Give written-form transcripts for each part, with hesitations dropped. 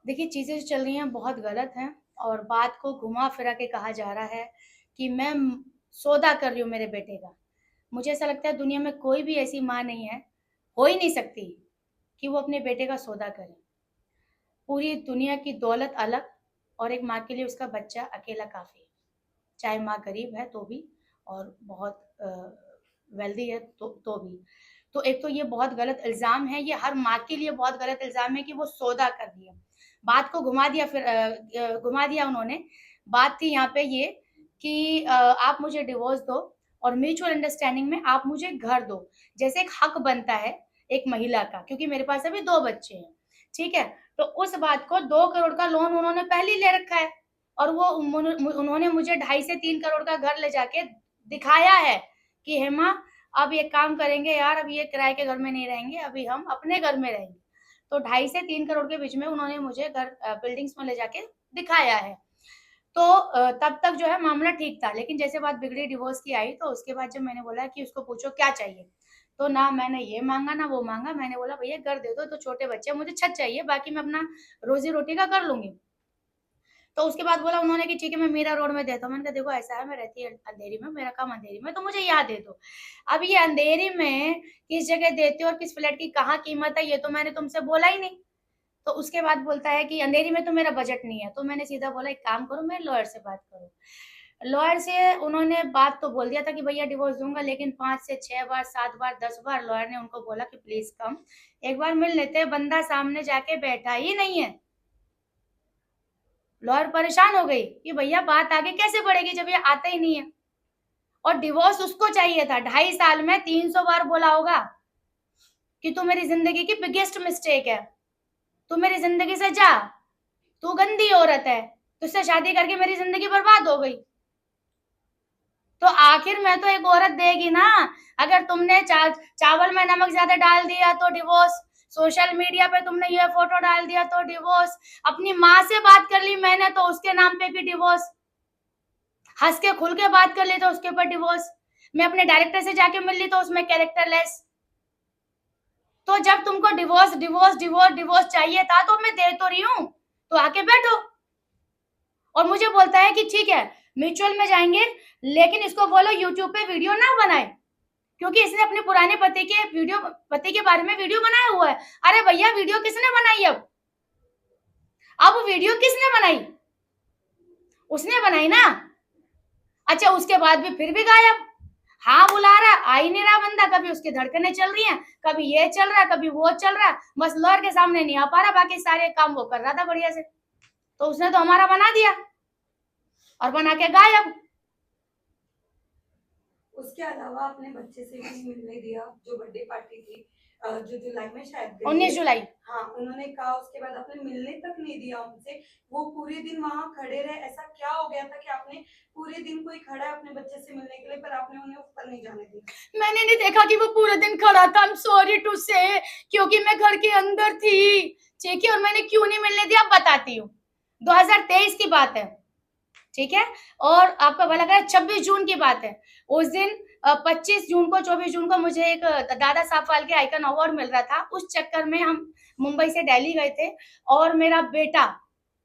देखिए, चीज़ें जो चल रही हैं बहुत गलत हैं और बात को घुमा-फिरा के कहा जा रहा है कि मैं सौदा कर रही हूँ मेरे बेटे का। मुझे ऐसा लगता है दुनिया में कोई भी ऐसी माँ नहीं है, हो ही नहीं सकती कि वो अपने बेटे का सौदा करे। पूरी दुनिया की दौलत अलग और एक माँ के लिए उसका बच्चा अकेला काफ़ी है। चाहे माँ गरीब है तो भी और बहुत वेल्दी है तो भी। तो एक तो ये बहुत गलत इल्ज़ाम है, ये हर माँ के लिए बहुत गलत इल्ज़ाम है कि वो सौदा कर रही है। बात को घुमा दिया फिर घुमा दिया उन्होंने। बात थी यहाँ पे ये कि आप मुझे डिवोर्स दो और म्यूचुअल अंडरस्टैंडिंग में आप मुझे घर दो। जैसे एक हक बनता है एक महिला का, क्योंकि मेरे पास अभी 2 बच्चे हैं, ठीक है? तो उस बात को 2 करोड़ का लोन उन्होंने पहले ही ले रखा है। और वो उन्होंने मुझे 2.5 से 3 करोड़ का घर ले जाके दिखाया है कि हेमा अब ये काम करेंगे यार, अब ये किराए के घर में नहीं रहेंगे, अभी हम अपने घर में रहेंगे। तो 2.5 से 3 करोड़ के बीच में उन्होंने मुझे घर बिल्डिंग्स में ले जाके दिखाया है। तो तब तक जो है मामला ठीक था, लेकिन जैसे बात बिगड़ी डिवोर्स की आई तो उसके बाद जब मैंने बोला कि उसको पूछो क्या चाहिए, तो ना मैंने ये मांगा ना वो मांगा। मैंने बोला भैया घर दे दो, तो छोटे बच्चे मुझे छत चाहिए, बाकी मैं अपना रोजी रोटी का कर लूंगी। तो उसके बाद बोला उन्होंने कि ठीक है मैं मीरा रोड में देता हूँ। मैंने कहा देखो ऐसा है, मैं रहती है अंधेरी में, मेरा काम अंधेरी में, तो मुझे यहाँ दे दो। अब ये अंधेरी में किस जगह देते हो और किस फ्लैट की कहाँ कीमत है, ये तो मैंने तुमसे बोला ही नहीं। तो उसके बाद बोलता है कि अंधेरी में तो मेरा बजट नहीं है। तो मैंने सीधा बोला एक काम करो, मैं लॉयर से बात करूँ। लॉयर से उन्होंने बात तो बोल दिया था कि भैया डिवोर्स दूंगा, लेकिन 5 से 6 बार 7 बार 10 बार लॉयर ने उनको बोला कि प्लीज कम, एक बार मिल लेते हैं। बंदा सामने जाके बैठा ही नहीं है। लॉयर परेशान हो गई कि भैया बात आगे कैसे बढ़ेगी जब ये आता ही नहीं है। और डिवोर्स उसको चाहिए था, 2.5 साल में 300 बार बोला होगा कि तू मेरी जिंदगी की बिगेस्ट मिस्टेक है, तू मेरी जिंदगी से जा, तू गंदी औरत है, तुझसे शादी करके मेरी जिंदगी बर्बाद हो गई। तो आखिर में तो एक औरत देगी ना। अगर तुमने चावल में नमक ज्यादा डाल दिया तो डिवोर्स, सोशल मीडिया पे तुमने ये फोटो डाल दिया तो डिवोर्स, अपनी माँ से बात कर ली मैंने तो उसके नाम पे भी डिवोर्स, हंस के खुल के बात कर ली तो उसके ऊपर डिवोर्स, मैं अपने डायरेक्टर से जाके मिल ली तो उसमें कैरेक्टरलेस। तो जब तुमको डिवोर्स डिवोर्स डिवोर्स डिवोर्स चाहिए था तो मैं दे तो रही हूँ, तो आके बैठो। और मुझे बोलता है कि ठीक है म्यूचुअल में जाएंगे, लेकिन इसको बोलो यूट्यूब पे वीडियो ना बनाए, क्योंकि इसने अपने पुराने पति के बारे में वीडियो बनाया हुआ है। अरे भैया वीडियो किसने बनाई? अब वीडियो किसने बनाई? उसने बनाई ना। अच्छा उसके बाद भी फिर भी गायब। हाँ बुला रहा, आ ही नहीं रहा बंदा। कभी उसकी धड़कनें चल रही हैं, कभी ये चल रहा, कभी वो चल रहा, बस लॉयर के सामने नहीं आ पा रहा, बाकी सारे काम वो कर रहा था बढ़िया से। तो उसने तो हमारा बना दिया और बना के गायब। उसके अलावा अपने बच्चे से भी मिलने दिया, जो बर्थडे पार्टी थी, जो जुलाई में शायद गई है। 19 जुलाई। हाँ, उन्होंने कहा उसके बाद आपने मिलने तक नहीं दिया उनसे। वो पूरे दिन वहां खड़े रहे, ऐसा क्या हो गया था कि आपने पूरे दिन, कोई खड़ा है अपने बच्चे से मिलने के लिए पर आपने उन्हें ऊपर नहीं जाने दिया? मैंने नहीं देखा कि वो पूरे दिन खड़ा था, आई एम सॉरी टू से, क्योंकि मैं घर के अंदर थी, ठीक है। और मैंने क्यों नहीं मिलने दिया बताती हूँ। 2023 की बात है, ठीक है। और आपका भला करे 26 जून की बात है। उस दिन 25 जून को 24 जून को मुझे एक दादा साहब फाल्के आइकन अवार्ड मिल रहा था। उस चक्कर में हम मुंबई से दिल्ली गए थे। और मेरा बेटा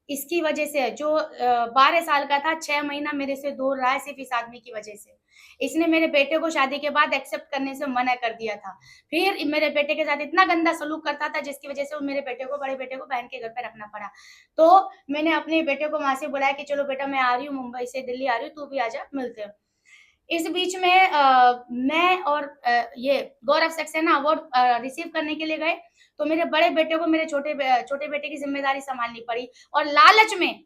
इसकी वजह से जो 12 साल का था, 6 महीना मेरे से दूर रहा है सिर्फ इस आदमी की वजह से। इसने मेरे बेटे को शादी के बाद एक्सेप्ट करने से मना कर दिया था। फिर मेरे बेटे के साथ इतना गंदा सलूक करता था जिसकी वजह से मेरे बेटे को, बड़े बेटे को बहन के घर पे रखना पड़ा। तो मैंने अपने बेटे को वहां से बुलाया कि चलो बेटा मैं आ रही हूँ, मुंबई से दिल्ली आ रही हूँ, तू भी आ जा, मिलते हैं। इस बीच में मैं और ये गौरव सक्सेना अवार्ड रिसीव करने के लिए गए। तो मेरे बड़े बेटे को मेरे छोटे बेटे की जिम्मेदारी संभालनी पड़ी और लालच में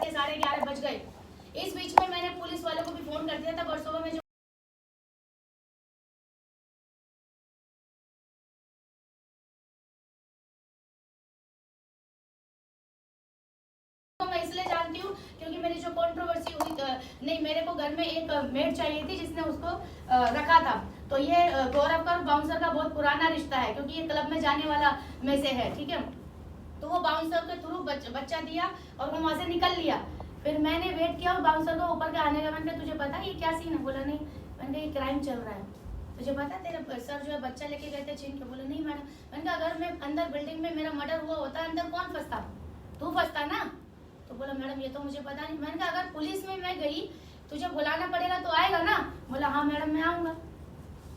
के 11:30 बज गए। इस बीच में मैंने पुलिस वालों को भी फोन कर दिया था वर्सोवा में जो मैं इसलिए जानती हूँ क्योंकि मेरी जो कंट्रोवर्सी हुई नहीं, मेरे को घर में एक मेड चाहिए थी जिसने उसको रखा था। तो ये गौरव का और बाउंसर का बहुत पुराना रिश्ता है क्योंकि ये क्लब में जाने वाला में से है, ठीक है। तो वो बाउंसर के थ्रू बच्चा दिया और वो वहां से निकल लिया। फिर मैंने वेट किया और बाउंसर को ऊपर के आने का। मैंने कहा तुझे पता है ये क्या सीन है? बोला नहीं। मैंने कहा ये क्राइम चल रहा है, तुझे पता है तेरे सर जो है बच्चा लेके गए थे छीन के? बोला नहीं मैडम। मैंने कहा अगर मैं अंदर बिल्डिंग में मेरा मर्डर हुआ होता अंदर कौन फंसता? तू फंसता ना। तो बोला मैडम ये तो मुझे पता नहीं। मैंने कहा अगर पुलिस में मैं गई तुझे बुलाना पड़ेगा तो आएगा ना? बोला हाँ मैडम मैं आऊंगा।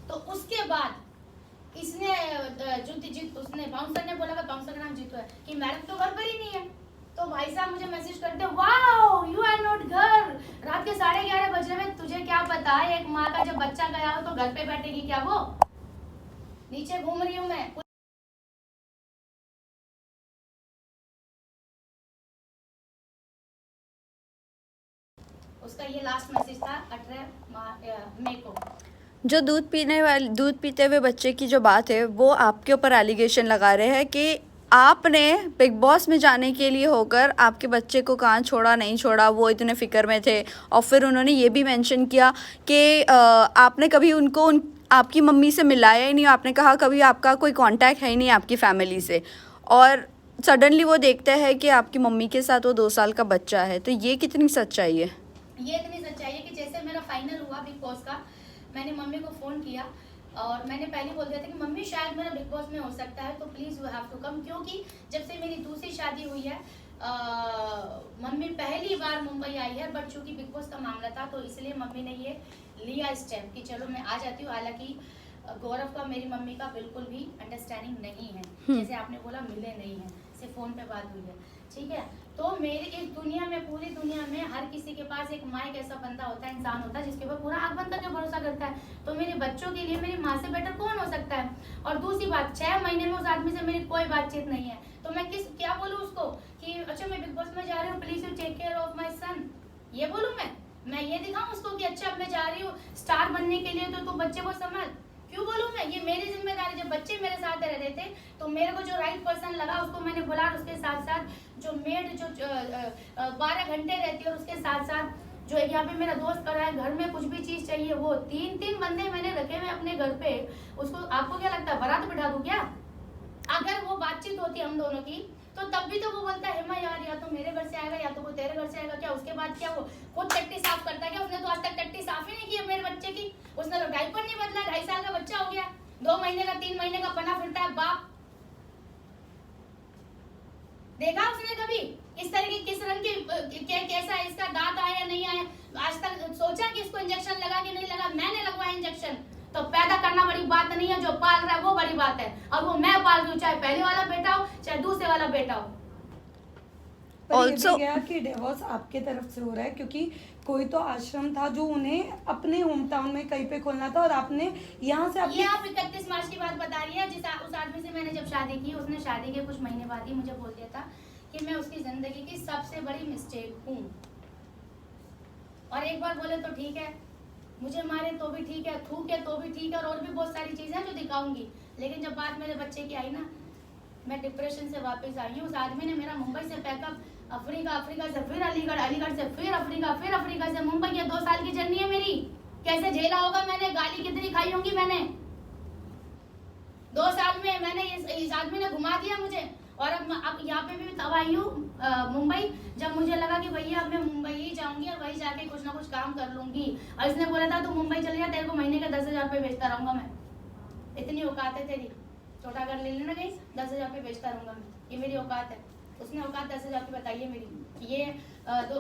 तो उसके बाद इसने उसने बाउंसर ने बोला, बाउंसर का नाम जीतू है, कि मैडम तो घर पर ही नहीं है। तो भाई साहब मुझे मैसेज करते, वाओ यू आर नॉट घर, रात के 11:30 बज रहे में तुझे क्या पता है एक माँ का जब बच्चा गया हो तो घर पे बैठेगी क्या वो? नीचे घूम रही हूँ मैं। उसका ये लास्ट मैसेज था 18 मई को। जो दूध पीते हुए बच्चे की जो बात है वो आपके ऊपर एलिगेशन लगा रहे हैं कि आपने बिग बॉस में जाने के लिए होकर आपके बच्चे को कहाँ छोड़ा नहीं छोड़ा, वो इतने फ़िक्र में थे। और फिर उन्होंने ये भी मेंशन किया कि आपने कभी उनको आपकी मम्मी से मिलाया ही नहीं। आपने कहा कभी आपका कोई कांटेक्ट है ही नहीं आपकी फैमिली से, और सडनली वो देखते हैं कि आपकी मम्मी के साथ वो 2 साल का बच्चा है। तो ये कितनी सच्चाई है? ये इतनी सच्चाई है कि जैसे मेरा फाइनल हुआ बिग बॉस का, मैंने मम्मी को फ़ोन किया और मैंने पहले बोल दिया था कि मम्मी शायद मेरा बिग बॉस में हो सकता है तो please you have to come, क्योंकि जब से मेरी दूसरी शादी हुई है मम्मी पहली बार मुंबई आई है। बट चूंकि बिग बॉस का मामला था तो इसलिए मम्मी ने ये लिया स्टेप कि चलो मैं आ जाती हूँ। हालांकि गौरव का मेरी मम्मी का बिल्कुल भी अंडरस्टैंडिंग नहीं है, जैसे आपने बोला मिले नहीं है, सिर्फ फ़ोन पे बात हुई है, ठीक है। तो मेरी इस दुनिया में, पूरी दुनिया में हर किसी के पास एक माँ, एक ऐसा बंदा होता है, इंसान होता है जिसके ऊपर पूरा आँख बंद करके भरोसा करता है। तो मेरे बच्चों के लिए मेरी माँ से बेटर कौन हो सकता है? और दूसरी बात, 6 महीने में उस आदमी से मेरी कोई बातचीत नहीं है, तो मैं क्या बोलूँ उसको कि अच्छा मैं बिग बॉस में जा रही हूँ, please you take care of my son? ये बोलूँ मैं ये दिखाऊँ उसको कि अच्छा अब मैं जा रही हूँ स्टार बनने के लिए तो तू बच्चे को संभाल? क्यों बोलूँ मैं? ये मेरी जिम्मेदारी। जब बच्चे मेरे साथ रह रहे थे तो मेरे को जो राइट पर्सन लगा उसको मैंने बुला, उसके साथ साथ जो मेड जो 12 घंटे रहती है और उसके साथ साथ जो यहाँ पे मेरा दोस्त करा है, घर में कुछ भी चीज चाहिए वो 3 बंदे मैंने रखे हुए अपने घर पे। उसको आपको क्या लगता है बारात बिठा दूं क्या? अगर वो बातचीत होती हम दोनों की तो तब भी तो वो बोलता है हेमा यार या तो मेरे घर से आएगा या तो वो तेरे घर से आएगा क्या? उसके बाद क्या वो खुद टट्टी साफ करता है क्या? उसने तो आज तक टट्टी साफ ही नहीं की मेरे बच्चे की। उसने तो डायपर नहीं बदला, 2.5 साल का बच्चा हो गया, 2 महीने का 3 महीने का बना फिरता है बाप। देखा उसने कभी इस तरह की किस रंग की कैसा इसका दांत आया या नहीं आया? आज तक सोचा कि इसको इंजेक्शन लगा कि नहीं लगा? मैंने लगवाया इंजेक्शन। तो पैदा करना बड़ी बात नहीं है, जो पाल रहा है वो बड़ी बात है। और वो मैं पाल रही हूँ, चाहे पहले वाला बेटा हो चाहे दूसरे वाला बेटा हो। Also, गया कि डिवोर्स आपके तरफ से हो रहा है क्योंकि कोई तो आश्रम था जो उन्हें अपने होम टाउन में कहीं पे खोलना था और आपने यहाँ से ये आप 31 मार्च की बात बता रही है। उस आदमी से मैंने जब शादी की, उसने शादी के कुछ महीने बाद ही मुझे बोल दिया था कि मैं उसकी जिंदगी की सबसे बड़ी मिस्टेक हूँ। और एक बार बोले तो ठीक है, मुझे मारे तो भी ठीक है, थूके तो भी ठीक है, और भी बहुत सारी चीजें हैं जो दिखाऊंगी। लेकिन जब बात मेरे बच्चे की आई ना, मैं डिप्रेशन से वापस आई हूँ। उस आदमी ने मेरा मुंबई से पैकअप, अफ्रीका से फिर अलीगढ़, अलीगढ़ से फिर अफ्रीका से मुंबई। ये 2 साल की जर्नी है मेरी। कैसे झेला होगा मैंने, गाली कितनी खाई होंगी मैंने। 2 साल में मैंने इस आदमी ने घुमा दिया मुझे। और अब यहाँ पे भी तब आई हूँ मुंबई, जब मुझे लगा कि भैया अब मैं मुंबई ही जाऊंगी और वही जाके कुछ ना कुछ काम कर लूंगी। और इसने बोला था तू मुंबई चले जा, तेरे को महीने का 10,000 रुपये बेचता रहूंगा मैं। इतनी औकात है तेरी, छोटा घर ले लेना कहीं, 10,000 रुपये बेचता रहूंगा मैं, ये मेरी औकात है। उसने औकात 10,000 की बताई है मेरी। ये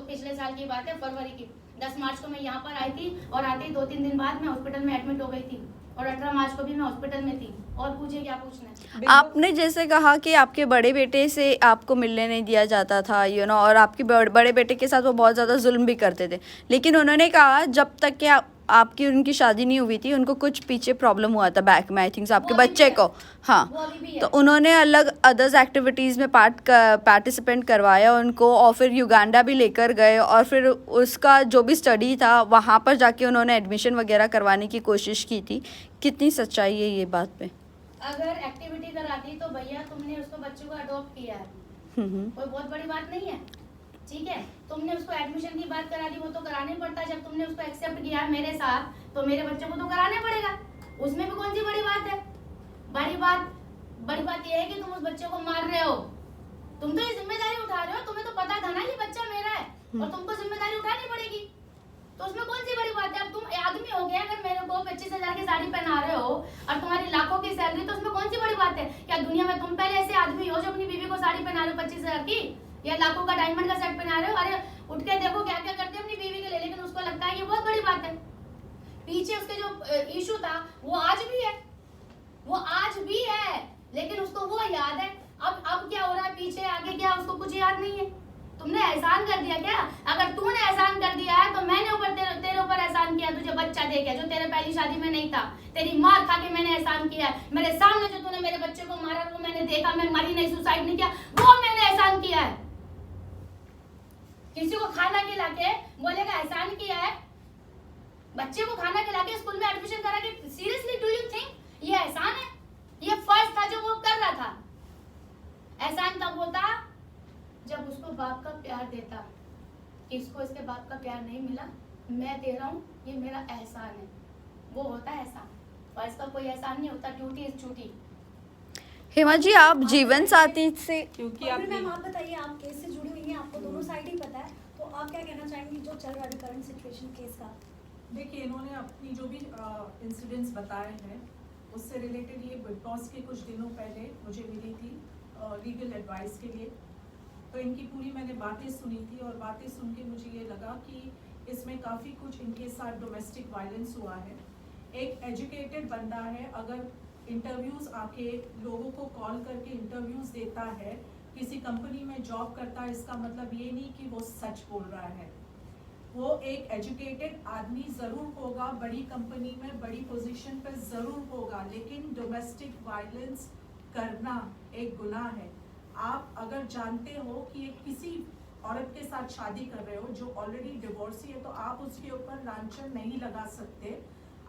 पिछले साल की बात है, फरवरी की 10 मार्च को मैं यहाँ पर आई थी और आते ही 2-3 दिन बाद मैं हॉस्पिटल में एडमिट हो गई थी और 18 मार्च को भी मैं हॉस्पिटल में थी। और पूछे क्या पूछना है। आपने जैसे कहा कि आपके बड़े बेटे से आपको मिलने नहीं दिया जाता था, और आपके बड़े बेटे के साथ वो बहुत ज़्यादा जुल्म भी करते थे, लेकिन उन्होंने कहा जब तक कि आपकी उनकी शादी नहीं हुई थी, उनको कुछ पीछे प्रॉब्लम हुआ था बैक में, आई थिंक आपके वो अभी बच्चे भी को। हाँ, वो अभी भी है। तो उन्होंने अलग अदर्स एक्टिविटीज़ में पार्टिसिपेंट करवाया उनको, और फिर युगांडा भी लेकर गए, और फिर उसका जो भी स्टडी था वहाँ पर जाके उन्होंने एडमिशन वगैरह करवाने की कोशिश की थी। कितनी सच्चाई है ये बात पे? अगर एक्टिविटी कराती तो भैया तुमने उसको बच्चों को अडॉप्ट किया है, हम्म। कोई बहुत बड़ी बात नहीं है, ठीक है। तुमने उसको एडमिशन की बात करा दी, वो तो कराना ही पड़ता है। जब तुमने उसको एक्सेप्ट किया है मेरे साथ, तो मेरे बच्चों को तो कराना पड़ेगा, उसमें भी कौन सी बड़ी बात है। बड़ी बात ये है कि तुम उस बच्चे को मार रहे हो, तुम तो ये जिम्मेदारी उठा रहे हो, तुम्हें तो पता था ना ये बच्चा मेरा है और तुमको जिम्मेदारी उठानी पड़ेगी, तो उसमें कौन सी बड़ी बात है। अब तुम आदमी हो गया, अगर मेरे को 25,000 की साड़ी पहना रहे हो और तुम्हारी लाखों की सैलरी, तो उसमें कौन सी बड़ी बात है। क्या दुनिया में तुम पहले ऐसे आदमी हो जो अपनी बीवी को साड़ी पहना रहे हो 25,000 की, या लाखों का डायमंड का सेट पहना रहे हो। अरे उठ के देखो क्या क्या करते हैं अपनी बीवी के लिए, लेकिन उसको लगता है ये बहुत बड़ी बात है। पीछे उसके जो इशू था वो आज भी है, लेकिन उसको वो याद है। अब क्या हो रहा है पीछे आगे, क्या उसको कुछ याद नहीं है। तुमने एहसान कर दिया क्या? अगर तूने एहसान कर दिया है तो मैंने ऊपर तेरे ऊपर एहसान किया, तुझे बच्चा दे के, जो तेरे पहली शादी में नहीं था, तेरी मार खा के मैंने एहसान किया है। मेरे सामने जो तूने मेरे बच्चे को मारा वो मैंने देखा, मैं मरी नहीं, सुसाइड नहीं किया, वो मैंने एहसान किया है। किसी को खाना खिला के बोलेगा एहसान किया है, बच्चे को खाना खिला के स्कूल में एडमिशन करा के, सीरियसली डू यू थिंक ये एहसान है? ये फर्ज था जो वो कर रहा था। एहसान तब होता जब उसको बाप का प्यार देता, कि इसको इसके बाप का प्यार नहीं मिला, मैं दे रहा हूँ, ये मेरा एहसान है, वो होता है एहसान। फर्ज का कोई एहसान नहीं होता, duty is duty. Hema ji, आप जीवन साथी से, क्योंकि मैम आप बताइए, आप केस से जुड़ी हुई हैं, आपको दोनों साइड ही पता है, तो आप क्या कहना चाहेंगी जो चल रहा है करंट सिचुएशन केस का? देखिए, इन्होंने अपनी जो भी इंसिडेंट्स बताए हैं उससे रिलेटेड ये बिग बॉस के कुछ दिनों पहले मुझे मिली थी लीगल एडवाइस के लिए। तो इनकी पूरी मैंने बातें सुनी थी, और बातें सुन के मुझे ये लगा कि इसमें काफ़ी कुछ इनके साथ डोमेस्टिक वायलेंस हुआ है। एक एजुकेटेड बंदा है, अगर इंटरव्यूज़ आके लोगों को कॉल करके इंटरव्यूज़ देता है, किसी कंपनी में जॉब करता है, इसका मतलब ये नहीं कि वो सच बोल रहा है। वो एक एजुकेटेड आदमी ज़रूर होगा, बड़ी कंपनी में बड़ी पोजीशन पर ज़रूर होगा, लेकिन डोमेस्टिक वायलेंस करना एक गुनाह है। आप अगर जानते हो कि एक किसी औरत के साथ शादी कर रहे हो जो ऑलरेडी डिवोर्सी है, तो आप उसके ऊपर लांछन नहीं लगा सकते।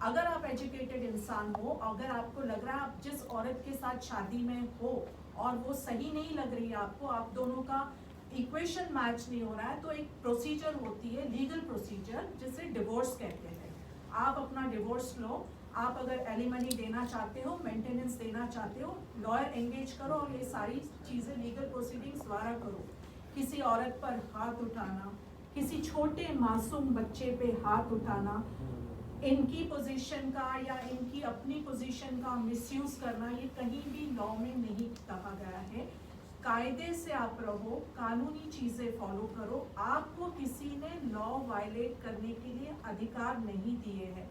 अगर आप एजुकेटेड इंसान हो, अगर आपको लग रहा है आप जिस औरत के साथ शादी में हो और वो सही नहीं लग रही है आपको, आप दोनों का इक्वेशन मैच नहीं हो रहा है, तो एक प्रोसीजर होती है, लीगल प्रोसीजर, जिसे डिवोर्स कहते हैं। आप अपना डिवोर्स लो। आप अगर एलिमनी देना चाहते हो, मेंटेनेंस देना चाहते हो, लॉयर एंगेज करो और ये सारी चीज़ें लीगल प्रोसीडिंग्स द्वारा करो। किसी औरत पर हाथ उठाना, किसी छोटे मासूम बच्चे पे हाथ उठाना, इनकी पोजीशन का या इनकी अपनी पोजीशन का मिसयूज करना, ये कहीं भी लॉ में नहीं कहा गया है। कायदे से आप रहो, कानूनी चीज़ें फॉलो करो। आपको किसी ने लॉ वायलेट करने के लिए अधिकार नहीं दिए हैं।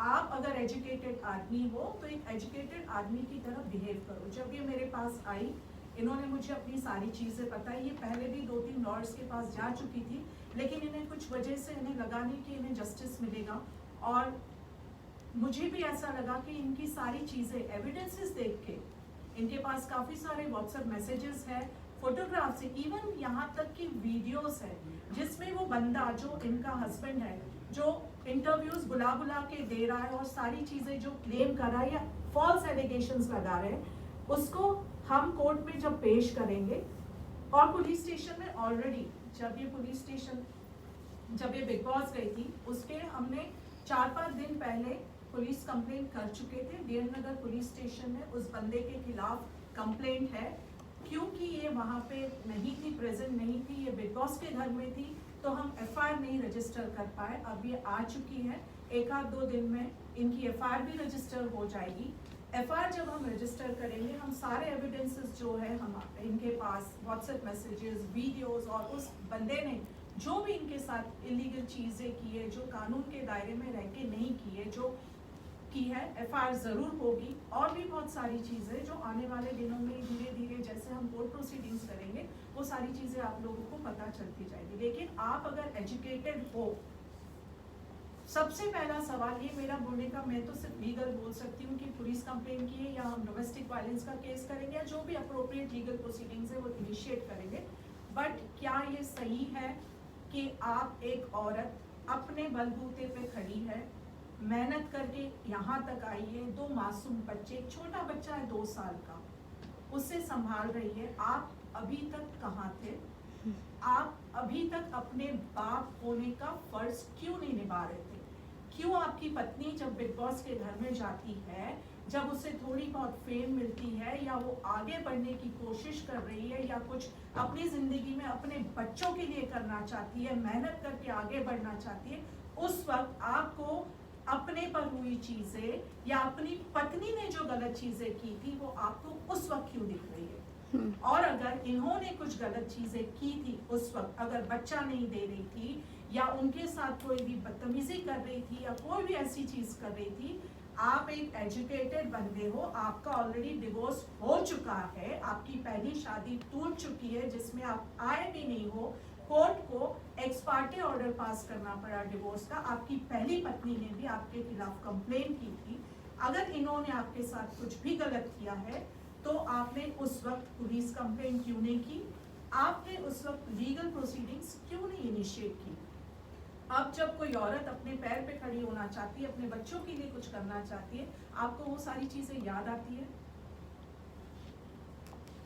आप अगर एजुकेटेड आदमी हो तो एक एजुकेटेड आदमी की तरह बिहेव करो। जब ये मेरे पास आई, इन्होंने मुझे अपनी सारी चीज़ें बताई। ये पहले भी 2-3 लॉयर्स के पास जा चुकी थी, लेकिन इन्हें कुछ वजह से इन्हें लगा नहीं कि इन्हें जस्टिस मिलेगा। और मुझे भी ऐसा लगा कि इनकी सारी चीज़ें एविडेंसेस देख के, इनके पास काफ़ी सारे व्हाट्सएप मैसेजेस है, फोटोग्राफ्स है, इवन यहाँ तक कि वीडियोस है जिसमें वो बंदा जो इनका हस्बैंड है, जो इंटरव्यूज बुला के दे रहा है और सारी चीज़ें जो क्लेम कर रहा है या फॉल्स एलिगेशंस लगा रहे हैं, उसको हम कोर्ट में जब पेश करेंगे। और पुलिस स्टेशन में ऑलरेडी जब ये बिग बॉस गई थी, उसके हमने 4-5 दिन पहले पुलिस कंप्लेंट कर चुके थे। डीएन नगर पुलिस स्टेशन में उस बंदे के खिलाफ कंप्लेंट है। क्योंकि ये वहाँ पे नहीं थी, प्रेजेंट नहीं थी, ये बिग बॉस के घर में थी, तो हम एफआईआर नहीं रजिस्टर कर पाए। अब ये आ चुकी है, 1-2 दिन में इनकी एफआईआर भी रजिस्टर हो जाएगी। एफआईआर जब हम रजिस्टर करेंगे, हम सारे एविडेंसेस जो है हम इनके पास व्हाट्सएप मैसेजेस, वीडियोस और उस बंदे ने जो भी इनके साथ इलीगल चीज़ें की है, जो कानून के दायरे में रह के नहीं की है, जो की है, एफआईआर ज़रूर होगी। और भी बहुत सारी चीज़ें जो आने वाले दिनों में धीरे धीरे जैसे हम कोर्ट प्रोसीडिंग्स करेंगे, वो सारी चीज़ें आप लोगों को पता चलती जाएगी। लेकिन आप अगर एजुकेटेड हो, सबसे पहला सवाल ये मेरा बोलने का, मैं तो सिर्फ लीगल बोल सकती हूँ कि पुलिस कंप्लेन की है या हम डोमेस्टिक वायलेंस का केस करेंगे या जो भी अप्रोप्रिएट लीगल प्रोसीडिंग्स है वो इनिशिएट करेंगे। बट क्या ये सही है कि आप एक औरत अपने बलबूते पे खड़ी है, मेहनत करके यहाँ तक आई है, 2 मासूम बच्चे, एक छोटा बच्चा है 2 साल का, उसे संभाल रही है, आप अभी तक कहाँ थे? आप अभी तक अपने बाप होने का फर्ज क्यों नहीं निभा रहे थे? क्यों आपकी पत्नी जब बिग बॉस के घर में जाती है, जब उसे थोड़ी बहुत फेम मिलती है या वो आगे बढ़ने की कोशिश कर रही है या कुछ अपनी जिंदगी में अपने बच्चों के लिए करना चाहती है, मेहनत करके आगे बढ़ना चाहती है, उस वक्त आपको अपने पर हुई चीजें या अपनी पत्नी ने जो गलत चीजें की थी वो आपको उस वक्त क्यों दिख रही है? और अगर इन्होंने कुछ गलत चीजें की थी उस वक्त, अगर बच्चा नहीं दे रही थी या उनके साथ कोई भी बदतमीजी कर रही थी या कोई भी ऐसी चीज कर रही थी, आप एक एजुकेटेड बंदे हो, आपका ऑलरेडी डिवोर्स हो चुका है, आपकी पहली शादी टूट चुकी है जिसमें आप आए भी नहीं हो, कोर्ट को एक्स पार्टी ऑर्डर पास करना पड़ा डिवोर्स का, आपकी पहली पत्नी ने भी आपके खिलाफ कंप्लेन की थी। अगर इन्होंने आपके साथ कुछ भी गलत किया है तो आपने उस वक्त पुलिस कंप्लेन क्यों नहीं की? आपने उस वक्त लीगल प्रोसीडिंग्स क्यों नहीं इनिशिएट की? अब जब कोई औरत अपने पैर पे खड़ी होना चाहती है, अपने बच्चों के लिए कुछ करना चाहती है, आपको वो सारी चीजें याद आती है?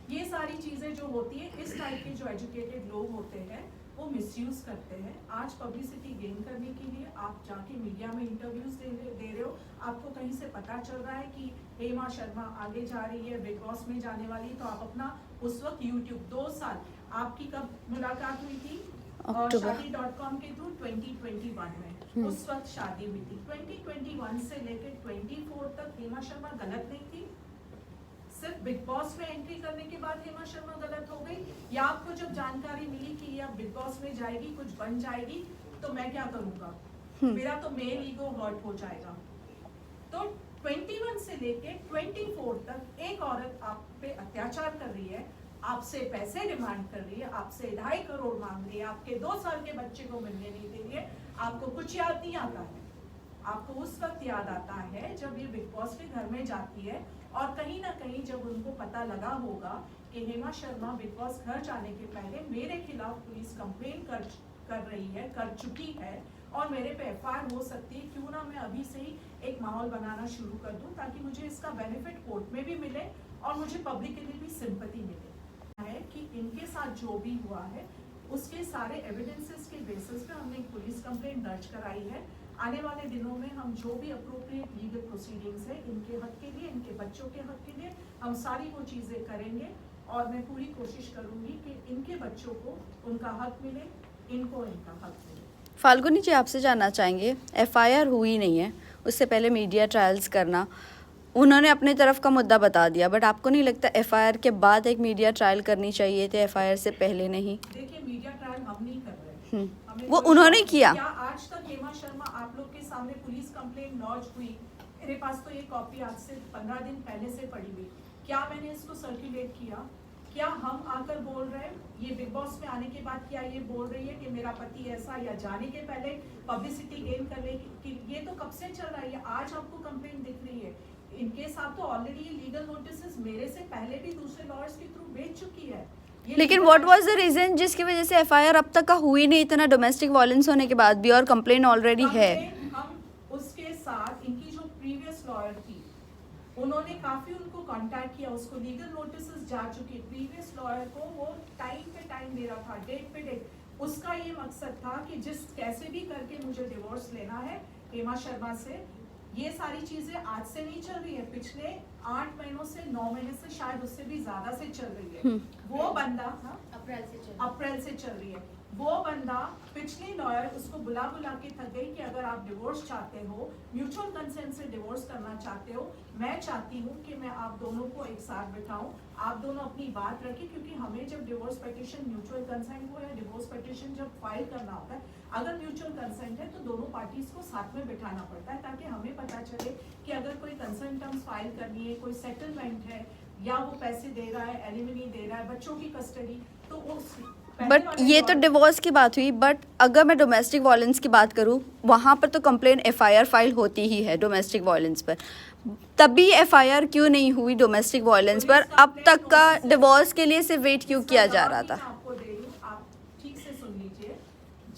ये सारी चीजें जो होती है, इस टाइप के जो एजुकेटेड लोग होते हैं वो मिसयूज करते हैं। आज पब्लिसिटी गेन करने के लिए आप जाके मीडिया में इंटरव्यूज दे रहे हो, आपको कहीं से पता चल रहा है कि हेमा शर्मा आगे जा रही है, बिग बॉस में जाने वाली है, तो आप अपना उस वक्त यूट्यूब 2 साल, आपकी कब मुलाकात हुई थी? शादी.com के थ्रू 2021 में, उस वक्त शादी हुई थी। 2021 से लेकर 24 तक हेमा शर्मा गलत नहीं थी? सिर्फ बिग बॉस में एंट्री करने के बाद हेमा शर्मा गलत हो गई? या आपको जब जानकारी मिली कि ये अब बिग बॉस में जाएगी, कुछ बन जाएगी, तो मैं क्या करूंगा, मेरा तो मेल ईगो हर्ट हो जाएगा? तो 21 से लेके 24 तक एक औरत आप पे अत्याचार कर रही है, आपसे पैसे डिमांड कर रही है, आपसे 2.5 करोड़ मांग रही है, आपके 2 साल के बच्चे को मिलने नहीं दे रही है, आपको कुछ याद नहीं आता है? आपको उस वक्त याद आता है जब ये बिग बॉस के घर में जाती है और कहीं ना कहीं जब उनको पता लगा होगा कि हेमा शर्मा बिग बॉस घर जाने के पहले मेरे खिलाफ पुलिस कंप्लेन कर रही है, कर चुकी है और मेरे पे एफआईआर हो सकती है, क्यों ना मैं अभी से ही एक माहौल बनाना शुरू कर दूं ताकि मुझे इसका बेनिफिट कोर्ट में भी मिले और मुझे पब्लिकली भी सिंपैथी मिले। है कि इनके साथ जो भी हुआ है उसके सारे एविडेंसेस के बेसिस पे हमने एक पुलिस कंप्लेंट दर्ज कराई है। आने वाले दिनों में हम जो भी अप्रोप्रिएट लीगल प्रोसीडिंग्स है इनके हक के लिए, इनके बच्चों के हक के लिए, हम सारी वो चीज़ें करेंगे और मैं पूरी कोशिश करूंगी कि इनके बच्चों को उनका हक मिले, इनको इनका हक मिले। फाल्गुनी जी, आपसे जानना चाहेंगे, एफआईआर हुई नहीं है, उससे पहले मीडिया ट्रायल्स करना, उन्होंने अपने तरफ का मुद्दा बता दिया, बट आपको नहीं लगता एफआईआर के बाद एक मीडिया ट्रायल करनी चाहिए थे, एफआईआर से पहले नहीं? देखिए, मीडिया ट्रायल हम नहीं कर रहे, वो उन्होंने किया। क्या आज तक हेमा शर्मा आप लोग के सामने पुलिस कंप्लेंट लॉन्च हुई? मेरे पास तो ये कॉपी आज से 15 दिन पहले से पड़ी हुई, क्या मैंने इसको सर्कुलेट किया? क्या हम आकर बोल रहे हैं, ये बिग बॉस में आने के बाद क्या ये बोल रही है कि मेरा पति ऐसा, या जाने के पहले पब्लिसिटी गेन कर ले कि ये तो कब से चल रहा है, आज आपको कंप्लेंट दिख रही है? इनके साथ तो ऑलरेडी ये लीगल नोटिस मेरे से पहले भी दूसरे लॉयर्स के थ्रू भेज चुकी है। लेकिन व्हाट वाज द रीजन जिसकी वजह से एफआईआर अब तक का हुई नहीं, इतना डोमेस्टिक वायलेंस होने के बाद भी, और कंप्लेन ऑलरेडी है? हम उसके साथ इनकी जो प्रीवियस लॉयर थी उन्होंने काफी उनको कांटेक्ट किया, उसको लीगल नोटिस जा चुकी, प्रीवियस लॉयर को वो टाइम पे टाइम दे रहा था, डेट पे डेट। उसका ये मकसद था कि जिस कैसे भी करके मुझे डिवोर्स लेना है हेमा शर्मा से। ये सारी चीजें आज से नहीं चल रही है, पिछले 8 महीनों से 9 महीने से, शायद उससे भी ज्यादा से चल रही है। वो बंदा अप्रैल से चल रही है। वो बंदा, पिछली लॉयर उसको बुला के थक गई कि अगर आप डिवोर्स चाहते हो, म्यूचुअल कंसेंट से डिवोर्स करना चाहते हो, मैं चाहती हूँ कि मैं आप दोनों को एक साथ बिठाऊं, आप दोनों अपनी बात रखें, क्योंकि हमें जब डिवोर्स पिटीशन म्यूचुअल कंसेंट हो या डिवोर्स पिटीशन जब फाइल करना होता है, अगर म्यूचुअल कंसेंट है तो दोनों पार्टीज को साथ में बिठाना पड़ता है ताकि हमें पता चले कि अगर कोई कंसेंट टर्म्स फाइल करनी है, कोई सेटलमेंट है, या वो पैसे दे रहा है, एलिमनी दे रहा है, बच्चों की कस्टडी, तो पहले बट वाले ये तो दौर- डिवोर्स की बात हुई, बट अगर मैं डोमेस्टिक वायलेंस की बात करूँ, वहाँ पर तो कंप्लेन एफआईआर फाइल होती ही है डोमेस्टिक वायलेंस पर। तभी एफआईआर क्यों नहीं हुई डोमेस्टिक वायलेंस पर? पुलिस अब तक का कंप्लेंट डिवोर्स के लिए सिर्फ वेट क्यों इसका किया जा जवाब रहा भी था? मैं आपको दे रही हूँ, आप ठीक से सुन लीजिए।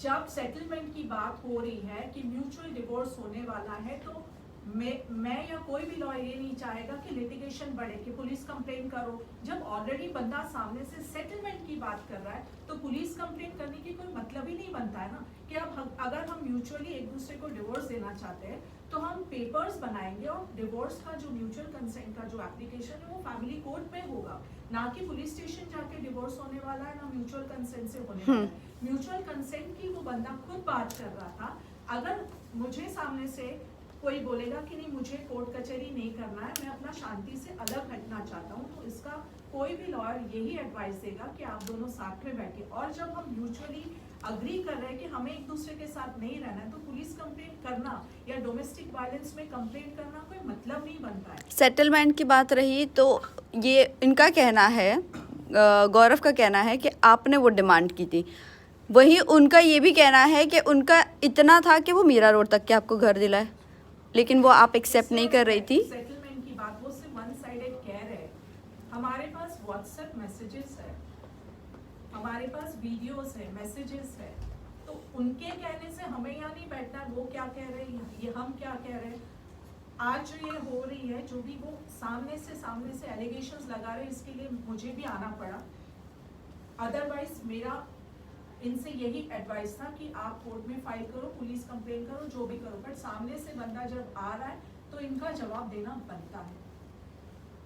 जब सेटलमेंट की बात हो रही है कि म्यूचुअल डिवोर्स होने वाला है, तो मैं या कोई भी लॉयर ये नहीं चाहेगा कि लिटिगेशन बढ़े, कि पुलिस कंप्लेन करो। जब ऑलरेडी बंदा सामने से सेटलमेंट की बात कर रहा है, तो पुलिस कंप्लेन करने की कोई मतलब ही नहीं बनता है ना। कि अब अगर हम म्यूचुअली एक दूसरे को डिवोर्स देना चाहते हैं, तो हम पेपर्स बनाएंगे और डिवोर्स का जो म्यूचुअल कंसेंट का जो एप्लीकेशन है वो फैमिली कोर्ट में होगा, ना कि पुलिस स्टेशन जाके डिवोर्स होने वाला है, ना म्यूचुअल कंसेंट से होने वाला है। म्यूचुअल कंसेंट की वो बंदा खुद बात कर रहा था। अगर मुझे सामने से कोई बोलेगा कि नहीं, मुझे कोर्ट कचहरी नहीं करना है, मैं अपना शांति से अलग हटना चाहता हूँ, तो इसका कोई भी लॉयर यही एडवाइस देगा कि आप दोनों साथ में बैठे। और जब हम म्यूचुअली अग्री कर रहे हैं कि हमें एक दूसरे के साथ नहीं रहना है, तो पुलिस कंप्लेंट करना या डोमेस्टिक वायलेंस में कंप्लेंट करना कोई मतलब नहीं बनता है। सेटलमेंट की बात रही तो ये इनका कहना है, गौरव का कहना है कि आपने वो डिमांड की थी। वहीं उनका ये भी कहना है कि उनका इतना था कि वो मीरा रोड तक के आपको घर दिलाए, लेकिन वो आप एक्सेप्ट नहीं कर रही थी। सेटलमेंट की बात वो सिर्फ वन साइडेड कह रहे हैं। हमारे पास व्हाट्सएप मैसेजेस है, हमारे पास वीडियोस है, मैसेजेस है, तो उनके कहने से हमें यहाँ नहीं बैठना वो क्या कह रहे हैं, ये हम क्या कह रहे हैं। आज जो ये हो रही है, जो भी वो सामने से एलिगेशंस लगा रहे हैं, इसके लिए मुझे भी आना पड़ा। अदरवाइज मेरा इनसे यही एडवाइस था कि आप कोर्ट में फाइल करो, पुलिस कंप्लेन करो, जो भी करो, बट सामने से बंदा जब आ रहा है तो इनका जवाब देना बनता है।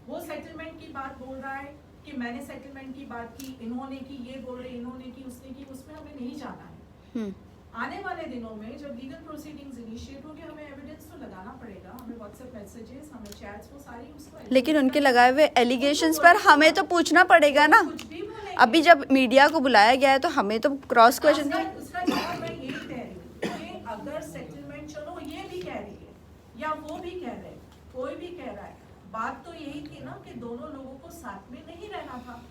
वो सेटलमेंट की बात बोल रहा है कि मैंने सेटलमेंट की बात की, इन्होंने की, ये बोल रहे इन्होंने की, उसने की, उसमें हमें नहीं जाना है। आने वाले दिनों में जब लीगल प्रोसीडिंग्स इनिशिएट होगी, हमें एविडेंस तो लगाना पड़ेगा, हमें व्हाट्सएप मैसेजेस, हमें चैट्स, वो सारी उसको। लेकिन उनके लगाए हुए एलिगेशंस पर हमें तो पूछना पड़ेगा ना। कुछ भी बोलेंगे। अभी जब मीडिया को बुलाया गया है तो हमें तो क्रॉस क्वेश्चन। उसका जवाब मैं यही कह रही हूँ कि अगर सेटलमेंट, चलो ये भी कह रही है या वो भी कह रहे हैं, कोई भी कह रहा है, बात तो यही थी ना कि दोनों लोगों को साथ में नहीं रहना था।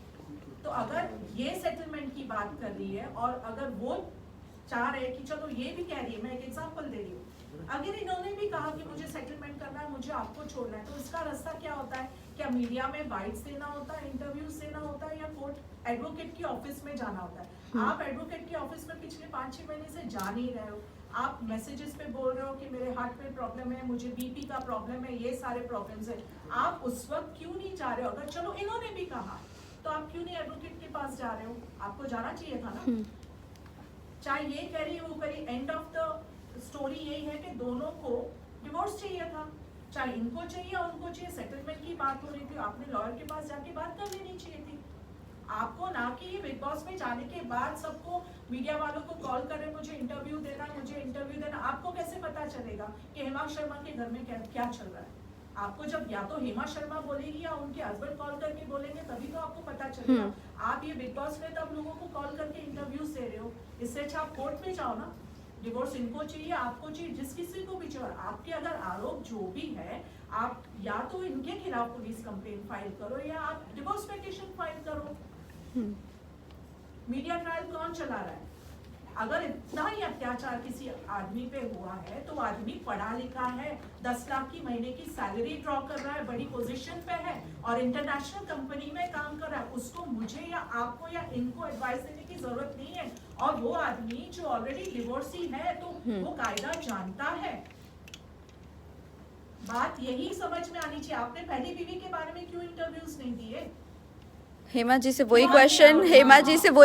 तो अगर ये सेटलमेंट की बात कर रही है और अगर वो चाह रहे हैं कि चलो ये भी कह रही है, मैं एक एग्जांपल दे रही हूँ, अगर इन्होंने भी कहा कि मुझे सेटलमेंट करना है, मुझे आपको छोड़ना है, तो इसका रास्ता क्या होता है? क्या मीडिया में बाइट्स देना होता है, इंटरव्यूज देना होता है, या कोर्ट एडवोकेट की ऑफिस में जाना होता है? आप एडवोकेट की ऑफिस में पिछले 5-6 महीने से जा नहीं रहे हो। आप मैसेजेस पे बोल रहे हो कि मेरे हार्ट में प्रॉब्लम है, मुझे बीपी का प्रॉब्लम है, ये सारे प्रॉब्लम्स है। आप उस वक्त क्यों नहीं जा रहे हो? अगर चलो इन्होंने भी कहा तो आप क्यों नहीं एडवोकेट के पास जा रहे हो? आपको जाना चाहिए था ना। चाहे ये कह रही है वो करी, एंड ऑफ द स्टोरी यही है कि दोनों को डिवोर्स चाहिए था, चाहे इनको चाहिए या उनको चाहिए। सेटलमेंट की बात हो रही थी, आपने लॉयर के पास जाके बात कर लेनी चाहिए थी। आपको ना कि बिग बॉस में जाने के बाद सबको, मीडिया वालों को कॉल करे, मुझे इंटरव्यू देना, मुझे इंटरव्यू देना। आपको कैसे पता चलेगा कि हेमा शर्मा के घर में क्या चल रहा है? आपको जब या तो हेमा शर्मा बोलेगी या उनके हस्बैंड कॉल करके बोलेंगे, तभी तो आपको पता चलेगा। आप ये बिग बॉस में तब लोगों को कॉल करके इंटरव्यूज दे रहे हो। इससे अच्छा आप कोर्ट में जाओ ना। डिवोर्स इनको चाहिए, आपको चाहिए, जिस किसी को भी चाहिए। आपके अगर आरोप जो भी है, आप या तो इनके खिलाफ पुलिस कंप्लेंट फाइल करो या आप डिवोर्स पिटीशन फाइल करो। मीडिया ट्रायल कौन चला रहा है? अगर इतना ही अत्याचार किसी आदमी पे हुआ है, तो आदमी पढ़ा लिखा है, 10 लाख की महीने की सैलरी ड्रॉ कर रहा है, बड़ी पोजीशन पे है और इंटरनेशनल कंपनी में काम कर रहा है, उसको मुझे या आपको या इनको एडवाइस देने की जरूरत नहीं है। और वो आदमी जो ऑलरेडी डिवोर्सी है, तो वो कायदा जानता है। बात यही समझ में आनी चाहिए। आपने पहली बीवी के बारे में क्यों इंटरव्यूज नहीं दिए? हेमा जी से वही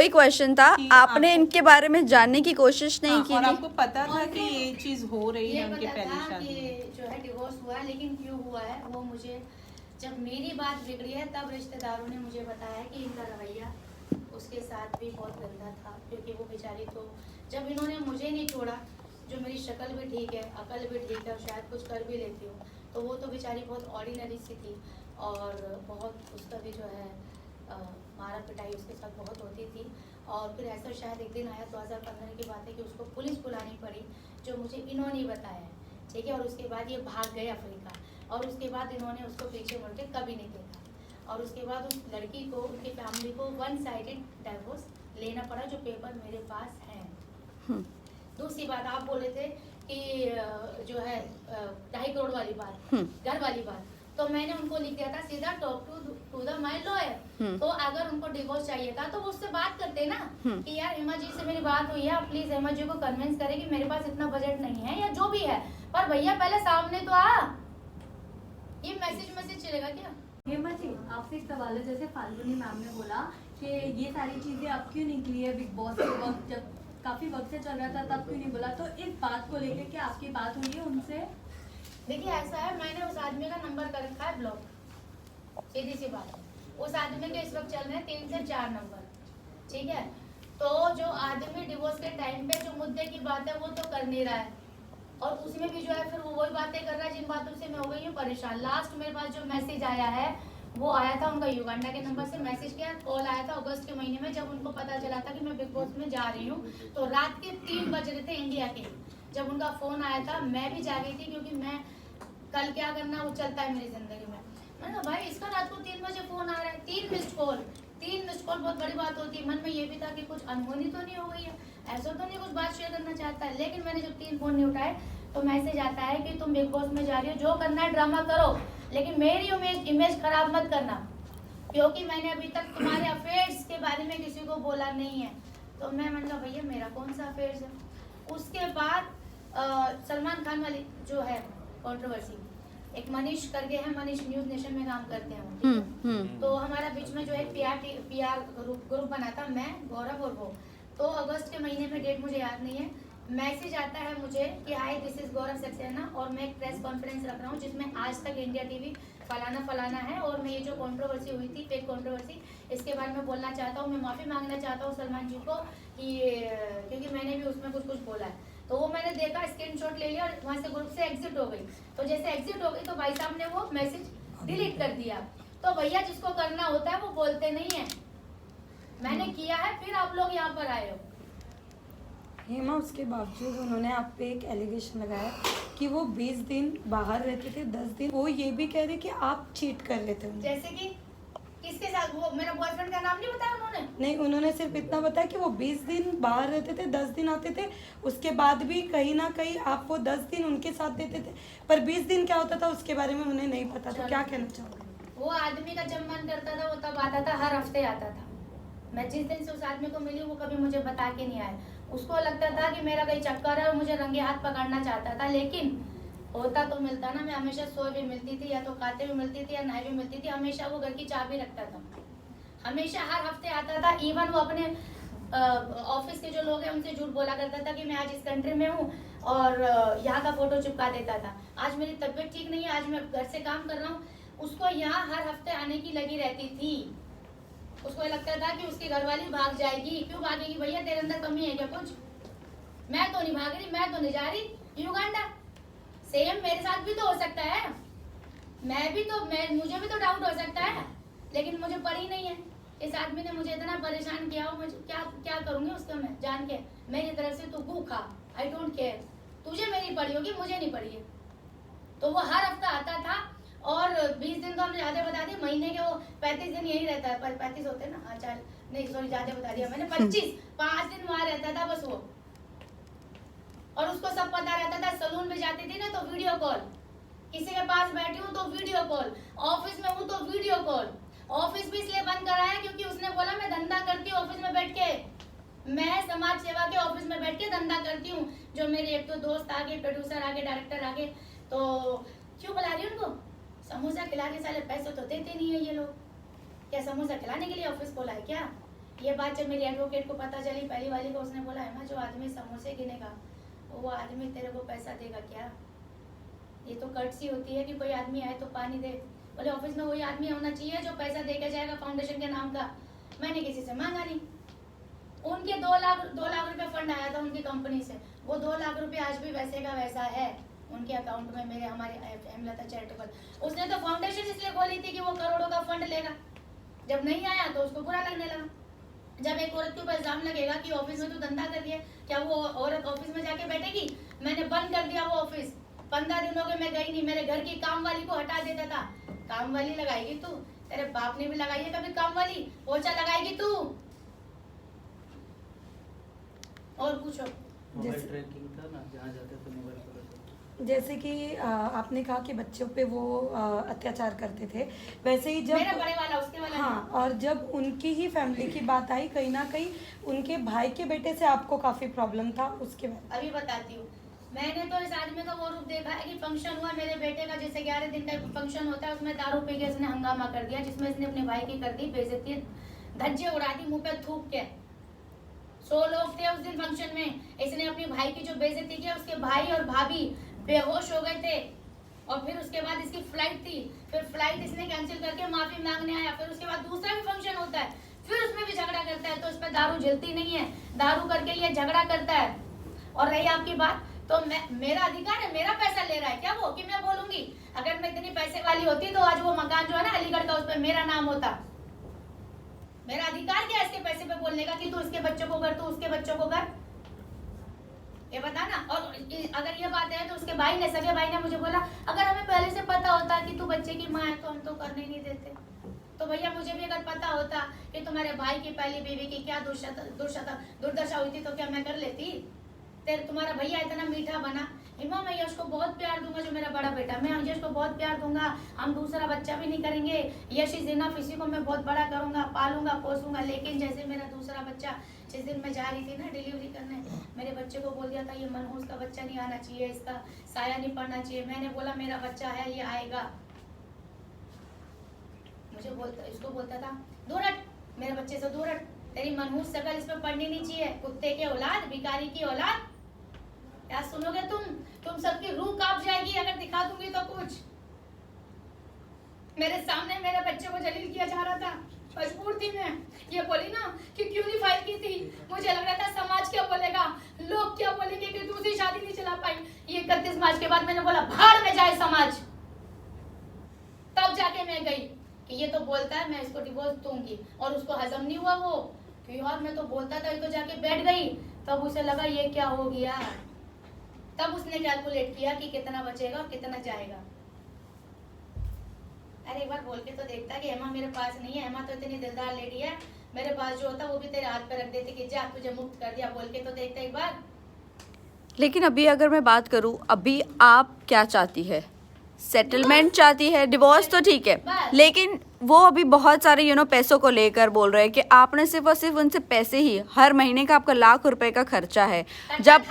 क्वेश्चन था, कि आपने इनके बारे में जानने की कोशिश नहीं की और थी? आपको पता था कि ये चीज हो रही ये है उनके पता पहली था शादी कि में? जो है डिवोर्स हुआ है, लेकिन क्यों हुआ है वो मुझे, जब मेरी बात बिगड़ी है तब रिश्तेदारों ने मुझे बताया कि इनका रवैया उसके साथ भी बहुत गंदा था। क्योंकि वो बेचारी, तो जब इन्होंने मुझे नहीं छोड़ा, जो मेरी शक्ल भी ठीक है, अकल भी ठीक है और शायद कुछ कर भी लेती हूँ, तो वो तो बेचारी बहुत ऑर्डिनरी सी थी और बहुत उसका भी जो है मारा पिटाई उसके साथ बहुत होती थी। और फिर ऐसा शायद एक दिन आया, 2015 की बात है, कि उसको पुलिस बुलानी पड़ी, जो मुझे इन्होंने बताया है, ठीक है। और उसके बाद ये भाग गए अफ्रीका, और उसके बाद इन्होंने उसको पीछे मुड़ के कभी नहीं देखा। और उसके बाद उस लड़की को, उनकी फैमिली को 1 साइडेड डाइवोर्स लेना पड़ा जो पेपर मेरे पास है। हम्म, दूसरी बात, आप बोले थे कि जो है 2.5 करोड़ वाली बात, हम्म, घर वाली बात, तो मैंने उनको लिख दिया था सीधा talk to the my lawyer. तो अगर उनको डिवोर्स चाहिए था तो वो उससे बात करते ना कि यार हेमा जी से मेरी बात हुई है, आप प्लीज हेमा जी को कन्विंस करें कि मेरे पास इतना बजट नहीं है या जो भी है, पर भैया पहले सामने तो आ। ये मैसेज चलेगा क्या? हेमा जी, आपसे एक सवाल है। जैसे फाल्गुनी मैम ने बोला कि ये सारी चीजें अब क्यों निकली है बिग बॉस के वक्त, जब काफी वक्त से चल रहा था तब क्यों नहीं बोला? तो इस बात को लेकर क्या आपकी बात हुई है उनसे? देखिए ऐसा है, मैंने उस आदमी का नंबर कर रखा है ब्लॉक, सीधी सी बात है। उस आदमी के इस वक्त चल रहे हैं 3 से 4 नंबर, ठीक है। तो जो आदमी डिवोर्स के टाइम पे जो मुद्दे की बात है वो तो कर नहीं रहा है, और उसमें भी जो है फिर वो वही बातें कर रहा है जिन बातों से मैं हो गई हूँ परेशान। लास्ट मेरे पास जो मैसेज आया है वो आया था उनका युगांडा के नंबर से मैसेज किया, कॉल आया था अगस्त के महीने में, जब उनको पता चला था कि मैं बिग बॉस में जा रही हूँ। तो रात के 3 बज रहे थे इंडिया के, जब उनका फोन आया था मैं भी जा रही थी, क्योंकि मैं कल क्या करना वो चलता है मेरी जिंदगी में। मैंने कहा भाई इसका रात को 3 बजे फोन आ रहा है, 3 मिस्ड कॉल बहुत बड़ी बात होती है। मन में ये भी था कि कुछ अनहोनी तो नहीं हो गई है, ऐसा तो नहीं कुछ बात शेयर करना चाहता है। लेकिन मैंने जब 3 फोन नहीं उठाए तो मैसेज आता है कि तुम बिग बॉस में जा रही हो, जो करना है ड्रामा करो, लेकिन मेरी इमेज खराब मत करना, क्योंकि मैंने अभी तक तुम्हारे अफेयर्स के बारे में किसी को बोला नहीं है। तो मैंने कहा भैया मेरा कौन सा अफेयर्स है। उसके बाद सलमान खान वाली जो है कंट्रोवर्सी, एक मनीष करके है, मनीष न्यूज नेशन में काम करते हैं वो, ठीक है? तो हमारा बीच में जो है पीआर ग्रुप बना था, मैं, गौरव और वो। तो अगस्त के महीने में, डेट मुझे याद नहीं है, मैसेज आता है मुझे कि हाय दिस इज गौरव सक्सेना, और मैं एक प्रेस कॉन्फ्रेंस रख रहा हूँ जिसमें आज तक इंडिया टीवी फलाना है, और मैं ये जो कंट्रोवर्सी हुई थी, फेक कंट्रोवर्सी, इसके बारे में बोलना चाहता हूँ। मैं माफ़ी मांगना चाहता हूँ सलमान जी को कि क्योंकि मैंने भी उसमें कुछ बोला है। तो वो मैंने देखा, स्क्रीनशॉट ले लिया और वहाँ से ग्रुप से एग्जिट हो गई। तो जैसे एग्जिट हो गई तो भाई साहब ने वो मैसेज डिलीट कर दिया। तो भैया जिसको करना होता है वो बोलते नहीं है, मैंने किया है, फिर आप लोग यहाँ पर आए हो। हेमा, उसके बावजूद उन्होंने आप पे एक एलिगेशन लगाया कि वो 20 दिन बाहर रहते थे, 10 दिन वो ये भी कह रहे कि आप चीट कर रहे थे उन्हें। जैसे कि किसके साथ? वो मेरा बॉयफ्रेंड का नाम नहीं बताया उन्होंने? नहीं, उन्होंने सिर्फ इतना बताया कि वो 20 दिन बाहर रहते थे, 10 दिन आते थे, उसके बाद भी कहीं ना कहीं आप वो 10 दिन उनके साथ देते थे, पर 20 दिन क्या होता था उसके बारे में उन्हें नहीं पता था। क्या कहना चाहोगे? वो आदमी का जब मन करता था वो तब आता था, हर हफ्ते आता था। मैं जिस दिन से उस आदमी को मिली वो कभी मुझे बता के नहीं आया। उसको लगता था कि मेरा कहीं चक्कर है और मुझे रंगे हाथ पकड़ना चाहता था, लेकिन होता तो मिलता ना। मैं हमेशा सोए भी मिलती थी, या तो खाते भी मिलती थी, या नहाए भी मिलती थी। हमेशा वो घर की चाबी रखता था, हमेशा हर हफ्ते आता था। इवन वो अपने ऑफिस के जो लोग हैं उनसे झूठ बोला करता था कि मैं आज इस कंट्री में हूँ, और यहाँ का फोटो चिपका देता था। आज मेरी तबीयत ठीक नहीं है, आज मैं घर से काम कर रहा हूँ, उसको यहाँ हर हफ्ते आने की लगी रहती थी। उसको लगता था कि उसकी घरवाली भाग जाएगी। क्यों भागेगी भैया, तेरे अंदर कमी है क्या कुछ? मैं तो नहीं भाग रही, मैं तो नहीं जा रही युगांडा। सेम मेरे साथ भी तो हो सकता है, मुझे भी तो डाउट हो सकता है, लेकिन मुझे पड़ी नहीं है। इस आदमी ने मुझे इतना परेशान किया हो, मुझे क्या करूंगी उसका मैं जान के। मेरी तरफ से तू गू खा, आई डोंट केयर। तुझे मेरी पड़ी होगी, मुझे नहीं पड़ी है। तो वो हर हफ्ता आता था, और 20 दिन तो हमने ज्यादा बता दिया, महीने के वो 35 दिन यही रहता है, 35 होते हैं ना, हाँ चल नहीं सॉरी ज्यादा बता दिया मैंने, 5 दिन वहां रहता था बस वो। और उसको सब पता रहता था। सलून में जाती थी ना तो वीडियो कॉल, किसी के पास बैठी हूँ तो वीडियो कॉल, ऑफिस में हूँ तो वीडियो कॉल। ऑफिस भी इसलिए बंद कराया क्योंकि उसने बोला मैं धंधा करती हूँ ऑफिस में बैठ के, मैं समाज सेवा के ऑफिस में बैठ के धंधा करती हूँ। जो मेरे एक तो दोस्त आगे, प्रोड्यूसर आगे, डायरेक्टर आगे, तो क्यों बुला रही उनको? समोसा खिलाने साले पैसे तो देते नहीं है ये लोग। क्या समोसा खिलाने के लिए ऑफिस खोला है क्या? ये बात जब मेरी एडवोकेट को पता चली, पहली वाली को, उसने बोला है ना जो आदमी समोसे गिनेगा वो आदमी तेरे को पैसा देगा क्या? ये तो कर्टसी होती है कि कोई आदमी आए तो पानी दे। बोले ऑफिस में वही आदमी होना चाहिए जो पैसा देकर जाएगा फाउंडेशन के नाम का। मैंने किसी से मांगा नहीं। उनके 2 लाख रुपए फंड आया था उनकी कंपनी से। वो 2 लाख रुपए आज भी वैसे का वैसा है उनके अकाउंट में, मेरे हमारे हेमलता चैरिटेबल। उसने तो फाउंडेशन इसलिए खोली थी कि वो करोड़ों का फंड लेगा। जब नहीं आया तो उसको बुरा लगने लगा। जब एक औरत के ऊपर इल्जाम लगेगा कि ऑफिस में तू धंधा कर रही है, क्या वो औरत ऑफिस में जाके बैठेगी? मैंने बंद कर दिया वो ऑफिस। 15 दिन हो गए मैं गई नहीं। मेरे घर की काम वाली को हटा देता था। काम वाली लगाएगी तू? तेरे बाप ने भी लगाई है कभी काम वाली? पोछा लगाएगी तू? और पूछो। जैसे- ट्रैकिंग था ना, जहाँ जाते थे मोबाइल पर जैसे कि आपने कहा कि बच्चों पे वो अत्याचार करते थे, वैसे ही जब मेरा बड़े वाला उसके वाला हाँ, और जब उनकी ही फैमिली की बात आई, कहीं ना कहीं उनके भाई के बेटे से आपको काफ़ी प्रॉब्लम था, उसके बारे में अभी बताती हूँ। मैंने तो इस आदमी का वो रूप देखा है कि फंक्शन हुआ मेरे बेटे का, जैसे 11 दिन का फंक्शन होता है, उसमें दारू पी के इसने हंगामा कर दिया, जिसमें इसने अपने भाई की कर दी बेइज्जती, धज्जे उड़ा दी मुंह पे थूक के। 100 लोग थे उस दिन फंक्शन में, इसने अपने भाई की जो बेइज्जती की, उसके भाई और भाभी बेहोश हो गए थे। और फिर उसके बाद इसकी फ्लाइट थी, फिर फ्लाइट इसने कैंसिल करके माफी मांगने आया। फिर उसके बाद दूसरा भी फंक्शन होता है, फिर उसमें भी झगड़ा करता है। तो इस पर दारू जलती नहीं है, दारू करके ये झगड़ा करता है। और रही आपकी बात, तो मेरा अधिकार है, मेरा पैसा ले रहा है क्या वो, कि मैं बोलूंगी? अगर मैं इतनी पैसे वाली होती तो आज वो मकान जो है ना अलीगढ़ का, उस पर मेरा नाम होता। मेरा अधिकार क्या है इसके पैसे पे बोलने का कि तू इसके बच्चों को कर, तू उसके बच्चों को कर? ये बता ना। और अगर ये बात है तो उसके भाई ने, सगे भाई ने मुझे बोला, अगर हमें पहले से पता होता कि तू बच्चे की माँ है तो हम तो करने नहीं देते। तो भैया मुझे भी अगर पता होता कि तुम्हारे भाई की पहली बीवी की क्या दुर्दशा हुई थी तो क्या मैं कर लेती? तुम्हारा भैया इतना मीठा बना, हिमा मैं यश को बहुत प्यार दूंगा, जो मेरा बड़ा बेटा, मैं यश को बहुत प्यार दूंगा, हम दूसरा बच्चा भी नहीं करेंगे, यश इज इनफ, इसी को मैं बहुत बड़ा करूंगा, पालूंगा, पोसूंगा। लेकिन जैसे मेरा दूसरा बच्चा, जिस दिन मैं जा रही थी ना डिलीवरी करने, मेरे बच्चे को बोल दिया था ये मनहूस का बच्चा नहीं आना चाहिए, इसका साया नहीं पड़ना चाहिए। मैंने बोला मेरा बच्चा है, ये आएगा। मुझे बोलता, इसको बोलता था दूर हट, मेरे बच्चे से दूर हट, तेरी मनहूस शकल इस पे पड़नी नहीं चाहिए, कुत्ते के औलाद, भिखारी की औलाद। क्या सुनोगे तुम सबकी रूह कांप जाएगी अगर दिखा दूंगी तो कुछ। मेरे सामने मेरे बच्चे को जलील किया जा रहा था, मजबूर थी मैं। ये बोली ना कि क्यों नहीं फाइल की थी, मुझे लग रहा था समाज क्या बोलेगा, लोग क्या बोलेंगे कि दूसरी शादी नहीं चला पाई। ये 31 मार्च के बाद मैंने बोला भाड़ में जाए समाज। तब जाके मैं गई कि ये तो बोलता है मैं इसको डिवोर्स दूंगी, और उसको हजम नहीं हुआ वो कि यार मैं तो बोलता था, ये तो जाके बैठ गई। तब उसे लगा ये क्या हो गया, तब उसने कैलकुलेट किया कि कितना बचेगा और कितना जाएगा। अरे एक बार बोल के तो देखता कि हेमा मेरे पास नहीं है, हेमा तो इतनी दिलदार लेडी है, मेरे पास जो होता वो भी तेरे हाथ पे रख देती कि जा तुझे मुक्त कर दिया। बोल के तो देखता एक बार। लेकिन अभी अगर मैं बात करूं, अभी आप क्या चाहती है? सेटलमेंट चाहती है? डिवोर्स तो ठीक है, लेकिन वो अभी बहुत सारे पैसों को लेकर बोल रहे हैं कि आपने सिर्फ और सिर्फ उनसे पैसे ही, हर महीने का आपका लाख रुपए का खर्चा है। जब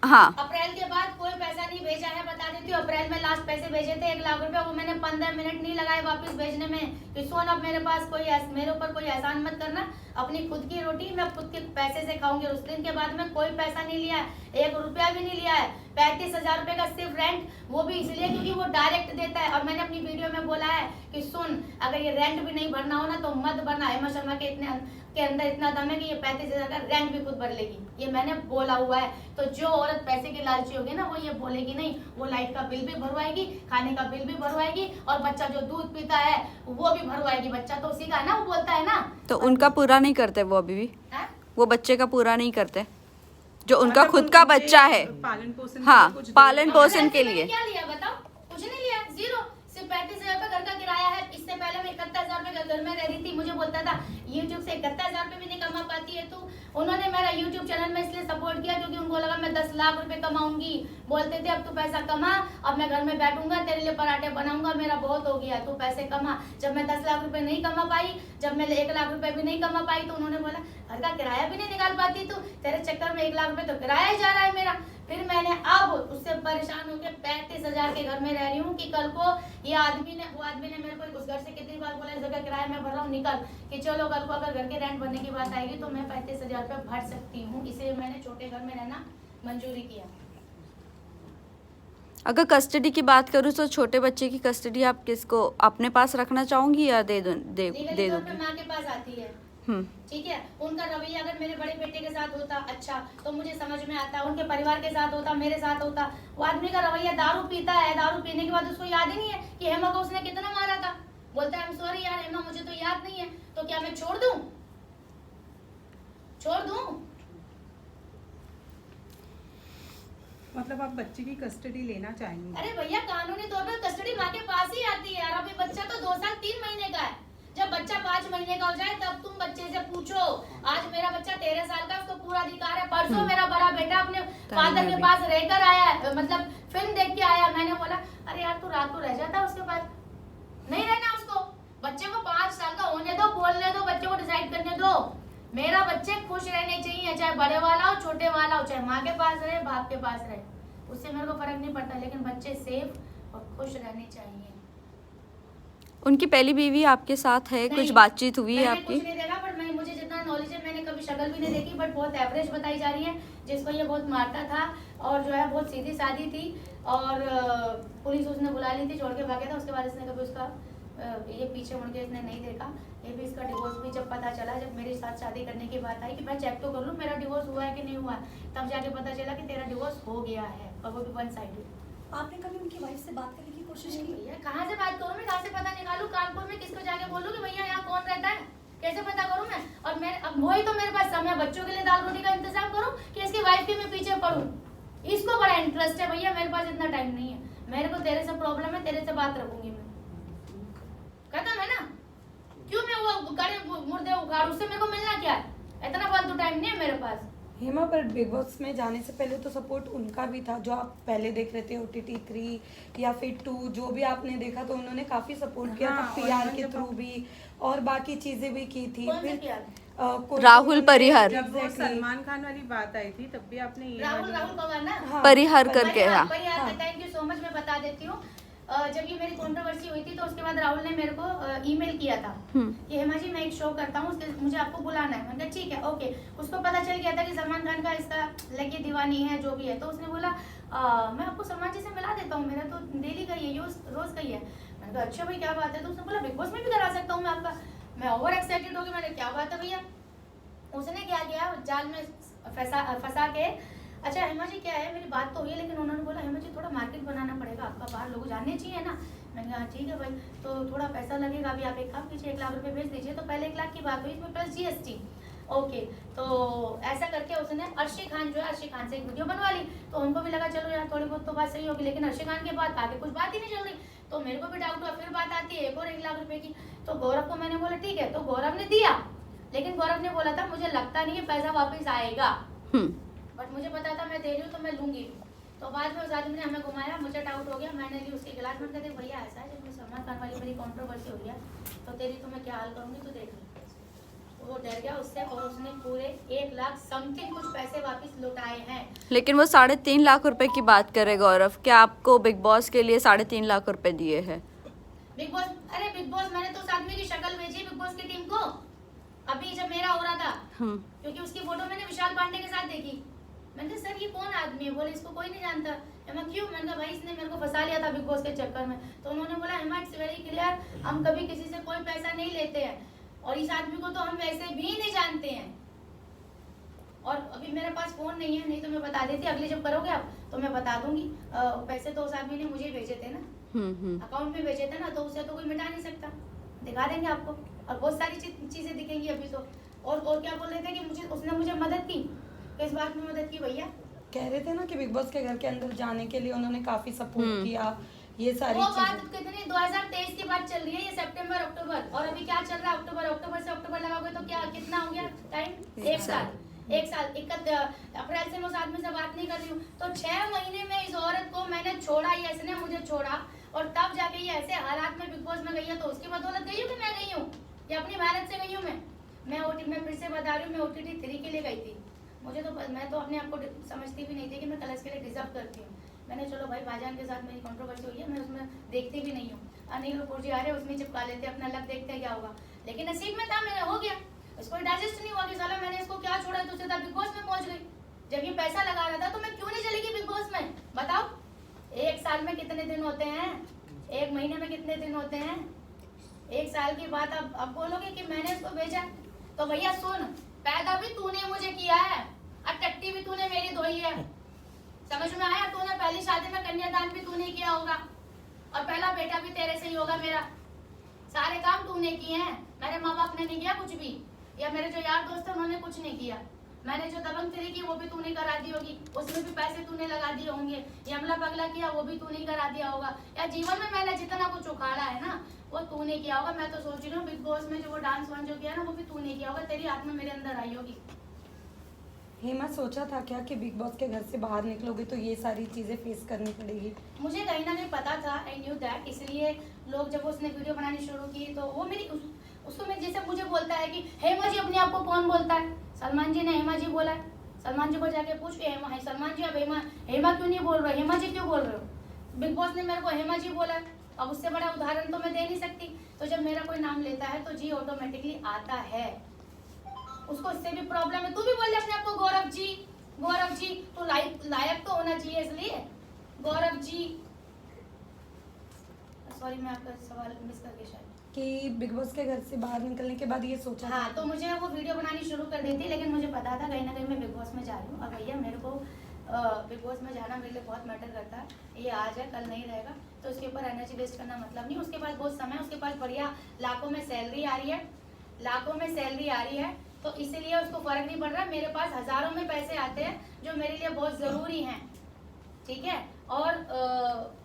हाँ अप्रैल के बाद कोई पैसा नहीं भेजा है, बता देती हूँ। अप्रैल में लास्ट पैसे भेजे थे 1 लाख रुपए, वो मैंने 15 मिनट नहीं लगाए वापस भेजने में कि सोन अब मेरे पास मेरे ऊपर कोई एहसान मत करना, अपनी खुद की रोटी मैं खुद के पैसे से खाऊंगी। उस दिन के बाद में कोई पैसा नहीं लिया है, 1 रुपया भी नहीं लिया है। 35,000 रुपए का सिर्फ रेंट, वो भी इसलिए क्योंकि वो डायरेक्ट देता है। और मैंने अपनी वीडियो में बोला है कि सुन, अगर ये रेंट भी नहीं भरना हो ना तो मत भरना। हेमा शर्मा के अंदर इतना दम है कि ये 35,000 का रेंट भी खुद भर लेगी, ये मैंने बोला हुआ है। तो जो औरत पैसे की लालची होगी ना वो ये बोलेगी नहीं, वो लाइट का बिल भी भरवाएगी, खाने का बिल भी भरवाएगी, और बच्चा जो दूध पीता है वो भी भरवाएगी। बच्चा तो उसी का है ना, वो बोलता है ना। तो उनका पूरा नहीं करते वो अभी भी? है? वो बच्चे का पूरा नहीं करते जो उनका खुद का बच्चा है? पालन पोषण हाँ, कुछ पालन पोषण के मैंने लिए। क्या लिया बताओ? कुछ नहीं लिया, जीरो। सिर्फ 35,000 रुपए घर का किराया है। इससे पहले मैं 71,000 रुपए घर में रह रही थी। मुझे बोलता था यूट्यूब से 71,000 रुपए भी नहीं कमा पाती है तू। उन्होंने मेरा यूट्यूब चैनल में इसलिए सपोर्ट किया क्योंकि उनको लगा मैं 10 लाख रुपए कमाऊंगी। बोलते थे अब तू पैसा कमा, अब मैं घर में बैठूंगा तेरे लिए पराठे बनाऊंगा, मेरा बहुत हो गया, तू पैसे कमा। जब मैं 10 लाख रुपए नहीं कमा पाई, जब मैं 1 लाख रुपए भी नहीं कमा पाई, तो उन्होंने बोला घर का किराया भी नहीं निकाल पाती तू, तेरे चक्कर में 1 लाख रुपए तो किराया ही जा रहा है मेरा। फिर मैंने अब उससे परेशान होकर 35,000 के घर में रह रही हूँ कि कल को ये वो आदमी ने मेरे को उस घर से कितनी बार बोला इस जगह किराया मैं भर रहा हूँ, निकल, कि चलो कल को अगर घर के रेंट भरने की बात आएगी तो मैं 35,000 रुपये भर सकती हूँ। इसलिए मैंने छोटे घर में रहना मंजूरी किया। अगर कस्टडी की बात करूँ तो छोटे बच्चे की कस्टडी आप किसको अपने पास रखना चाहूंगी या दे लीगली दोगी? तौर पे माँ के पास आती है, ठीक है। उनका रवैया अगर मेरे बड़े बेटे के साथ होता अच्छा तो मुझे समझ में आता, उनके परिवार के साथ होता, मेरे साथ होता। वो आदमी का रवैया दारू पीता है, दारू पीने के बाद उसको याद ही नहीं है कि हेमा को उसने कितना मारा था। बोलता है सॉरी यार हेमा मुझे तो याद नहीं है, तो क्या मैं छोड़ दूं? मतलब आप बच्चे की कस्टडी लेना चाहेंगे? अरे भैया कानूनी तौर पर कस्टडी माँ के पास ही आती है। और अभी बच्चा तो 2 साल 3 महीने का है, जब बच्चा 5 महीने का हो जाए तब तुम बच्चे से पूछो। आज मेरा बच्चा 13 साल का, उसको पूरा अधिकार है। परसों मेरा बड़ा बेटा अपने फादर के पास रहकर आया, मतलब फिल्म देख के आया। मैंने बोला अरे यार तू रात को रह जाता उसके पास, नहीं रहना उसको। बच्चे को 5 साल का होने दो, बोलने दो, बच्चे को डिसाइड करने दो। मेरा बच्चे खुश रहने चाहिए, चाहे बड़े वाला हो छोटे वाला हो, चाहे माँ के पास रहे बाप के पास रहे, उससे मेरे को फर्क नहीं पड़ता, लेकिन बच्चे सेफ और खुश रहने चाहिए। उनकी पहली बीवी आपके साथ है, कुछ नहीं, बातचीत हुई है मैंने आपकी? कुछ नहीं देखा, बट मैं मुझे जितना नॉलेज है मैंने कभी शक्ल भी नहीं देखी, बट बहुत एवरेज बताई जा रही है। जिसको ये बहुत मारता था और जो है बहुत सीधी सादी थी, और पुलिस उसने बुला ली थी, छोड़ के भागा था। उसके बाद इसने कभी उसका ये पीछे मुड़ के इसने नहीं देखा। ये भी इसका डिवोर्स भी जब पता चला, जब मेरे साथ शादी करने की बात आई कि मैं चेक तो कर लूँ मेरा डिवोर्स हुआ है कि नहीं हुआ, तब जाके पता चला कि तेरा डिवोर्स हो गया है, और वो भी 1 साइडेड। आपने कभी उनकी वाइफ से बात करने की कोशिश की? भैया कहाँ से बात करूँ मैं, कहाँ से पता निकालूं? कानपुर में किसको जाके बोलूं कि भैया यहाँ कौन रहता है, कैसे पता करूं मैं? और मैं अब वही तो मेरे पास समय, बच्चों के लिए दाल रोटी का इंतजाम करूं कि इसकी वाइफ के मैं पीछे पड़ूं? इसको बड़ा इंटरेस्ट है भैया, मेरे पास इतना टाइम नहीं है। मेरे को तेरे से प्रॉब्लम है, तेरे से बात रखूंगी मैं, खत्म है ना। क्यों मैं वो गड़े मुर्दे उखाड़, उससे मेरे को मिलना क्या है? इतना फालतू टाइम नहीं है मेरे पास। हेमा, पर बिग बॉस में जाने से पहले तो सपोर्ट उनका भी था, जो आप पहले देख रहे थे OTT 3 या फिर 2, जो भी आपने देखा तो उन्होंने काफी सपोर्ट किया था, हाँ, PR और के जब थ्रू भी, और बाकी चीजें भी की थी। कौन से फिर PR? राहुल परिहर। जब वो Exactly. सलमान खान वाली बात आई थी तब भी आपने ये राहुल वाली- पवार ना, हाँ, परिहर करके, हाँ। परिहार, थैंक यू सो मच। मैं बता देती हूँ, जब ये मेरी कंट्रोवर्सी हुई थी तो उसके बाद राहुल ने मेरे को ईमेल किया था कि हेमा जी मैं एक शो करता हूँ, उसके मुझे आपको बुलाना है। मैंने कहा ठीक है ओके। उसको पता चल गया था कि सलमान खान का इसका लगी दीवानी है जो भी है, तो उसने बोला मैं आपको सलमान जी से मिला देता हूँ, मेरा तो डेली का ही है, रोज का ही है। मैंने कहा अच्छा भाई क्या बात है? तो उसने बोला बिग बॉस में भी करा सकता हूँ मैं आपका। मैं ओवर एक्साइटेड हो गई, मैंने क्या बात है भैया। उसने क्या किया, जाल में फंसा के, अच्छा हेमा जी क्या है, मेरी बात तो हुई है, लेकिन उन्होंने बोला हेमा जी थोड़ा मार्केट बनाना पड़ेगा आपका, बाहर लोग जानने चाहिए ना। मैंने कहा ठीक है भाई, तो थोड़ा पैसा लगेगा, अभी आप एक काम कीजिए 1 लाख रुपए भेज दीजिए। तो पहले 1 लाख की बात हुई, इसमें प्लस GST। ओके, तो ऐसा करके उसने अर्शी खान जो है, अर्शी खान से एक वीडियो बनवा ली। तो उनको भी लगा चलो यार थोड़ी बहुत तो बात सही होगी, लेकिन अर्शी खान के बाद आगे कुछ बात ही नहीं चल रही। तो मेरे को भी डाउट हुआ, फिर बात आती है एक और 1 लाख रुपए की। तो गौरव को मैंने बोला ठीक है, तो गौरव ने दिया, लेकिन गौरव ने बोला था मुझे लगता नहीं है पैसा वापस आएगा, बट मुझे पता था मैं दे रही हूँ तो मैं लूंगी। तो बाद में उस आदमी ने हमें घुमाया, मुझे डाउट हो गया, मैंने ली उसके गिलास में। कहते भैया ऐसा है, जब सलमान खान वाली मेरी कंट्रोवर्सी हो गया तो तेरी तो मैं क्या हाल करूंगी, तो देख ली। तो वो डर गया उससे, और उसने पूरे 1 लाख समथिंग कुछ पैसे वापस लौटाए हैं। लेकिन वो 3.5 लाख रुपए की बात करे गौरव, क्या आपको बिग बॉस के लिए 3.5 लाख रुपए दिए हैं? बिग बॉस, अरे बिग बॉस मैंने तो उस आदमी की शक्ल भेजी बिग बॉस की टीम को, अभी जब मेरा हो रहा था, क्योंकि उसकी फोटो मैंने विशाल पांडे के साथ देखी। मैंने कहा सर ये कौन आदमी है? बोले इसको कोई नहीं जानता। मैं क्यों? मैंने कहा भाई इसने मेरे को फंसा लिया था बिग बॉस के चक्कर में। तो उन्होंने बोला हेमा इट्स वेरी क्लियर, हम कभी किसी से कोई पैसा नहीं लेते हैं, और इस आदमी को तो हम वैसे भी नहीं जानते हैं। और अभी मेरे पास फोन नहीं है, नहीं तो मैं बता देती, अगले जब करोगे आप तो मैं बता दूंगी। पैसे तो उस आदमी ने मुझे भेजे थे ना, अकाउंट में भेजे थे ना, तो उसे तो कोई मिटा नहीं सकता। दिखा देंगे आपको, और बहुत सारी चीजें दिखेंगी अभी तो। और क्या बोल रहे थे कि उसने मुझे मदद की, किस बात में मदद की भैया? कह रहे थे ना कि बिग बॉस के घर के अंदर जाने के लिए उन्होंने काफी सपोर्ट किया, ये सारी वो बात चीजें। कितनी 2023 की बात चल रही है, ये सितंबर अक्टूबर, और अभी क्या चल रहा है अक्टूबर से अक्टूबर लगाओगे तो क्या कितना हो गया टाइम? 1 साल। अप्रैल से मैं उस आदमी से बात नहीं कर रही हूँ। तो 6 महीने में इस औरत को मैंने छोड़ा, या इसने मुझे छोड़ा, और तब जाके ये ऐसे हालात में बिग बॉस में गई है। तो उसकी बदौलत गई हूँ कि मैं गई हूँ, या अपनी मेहनत से गई हूँ मैं फिर से बता रही हूँ, मैं OTT 3 के लिए गई थी। मैं तो अपने आप को समझती भी नहीं थी कि मैं कलश के लिए डिजर्व करती हूँ। मैंने चलो भाई भाईजान के साथ मेरी कंट्रोवर्सी हुई है, मैं उसमें देखती भी नहीं हूँ। अनिल कपूर जी आ रहे उसमें चिपका लेते, अपना लक देखते हैं क्या होगा। लेकिन नसीब में था, मेरा हो गया। इसको डाइजेस्ट नहीं हुआ कि साला मैंने इसको क्या छोड़ा, तो सीधा बिग बॉस में पहुंच गई। जब ये पैसा लगा रहा था तो मैं क्यों नहीं चलेगी बिग बॉस में? बताओ, 1 साल में कितने दिन होते हैं? 1 महीने में कितने दिन होते हैं? 1 साल की बात अब बोलोगे कि मैंने इसको भेजा? तो भैया सुन, पैदा भी तूने मुझे किया है, और टट्टी भी तूने मेरी धोई है। समझ में आया? तूने पहली शादी में कन्यादान भी तूने किया होगा, और पहला बेटा भी तेरे से ही होगा मेरा। सारे काम तूने किए हैं, मेरे माँ बाप ने नहीं किया कुछ भी, या मेरे जो यार दोस्त है उन्होंने कुछ नहीं किया। मैंने जो दबंग 3 की वो भी तूने करा दी होगी, उसमें भी पैसे तूने लगा दिए होंगे। यमला पगला किया वो भी तूने करा दिया होगा। या जीवन में मैंने जितना कुछ उखाड़ा है ना, वो तूने किया होगा। मैं तो सोच रही हूँ बिग बॉस में जो वो डांस वांस जो किया ना वो भी तूने किया होगा, तेरी आत्मा मेरे अंदर आई होगी। हेमा सोचा था क्या कि बिग बॉस के घर से बाहर निकलोगे तो ये सारी चीजें फेस करनी पड़ेगी? मुझे कहीं ना कहीं पता था, आई न्यू दैट, इसलिए लोग जब उसने वीडियो बनानी शुरू की तो वो मेरी उसको मैं जैसे मुझे बोलता है कि हेमा जी अपने आप को कौन बोलता है, सलमान जी ने हेमा जी बोला है, सलमान जी को जाके पूछ के हेमा है, सलमान जी अब हेमा क्यों नहीं बोल रहे, हेमा जी क्यों बोल रहे हो? बिग बॉस ने मेरे को हेमा जी बोला है, अब उससे बड़ा उदाहरण तो मैं दे नहीं सकती। तो जब मेरा कोई नाम लेता है तो जी ऑटोमेटिकली आता है। उसको इससे भी प्रॉब्लम है, तू भी बोल ले अपने आप को गौरव जी, गौरव जी, तो लायक तो होना चाहिए, इसलिए गौरव जी। सॉरी मैं आपका सवाल मिस कर गई शायद। कि बिग बॉस के घर से बाहर निकलने के बाद ये सोचा हाँ, था? तो मुझे वो वीडियो बनानी शुरू कर दी थी, लेकिन मुझे पता था कहीं ना कहीं मैं बिग बॉस में जा रही हूँ। और भैया मेरे को बिग बॉस में जाना मेरे लिए बहुत मैटर करता है। ये आज है कल नहीं रहेगा, तो उसके ऊपर एनर्जी वेस्ट करना मतलब नहीं। उसके पास बहुत समय, उसके पास बढ़िया लाखों में सैलरी आ रही है, लाखों में सैलरी आ रही है, तो इसीलिए उसको फर्क नहीं पड़ रहा। मेरे पास हजारों में पैसे आते हैं जो मेरे लिए बहुत जरूरी हैं, ठीक है। और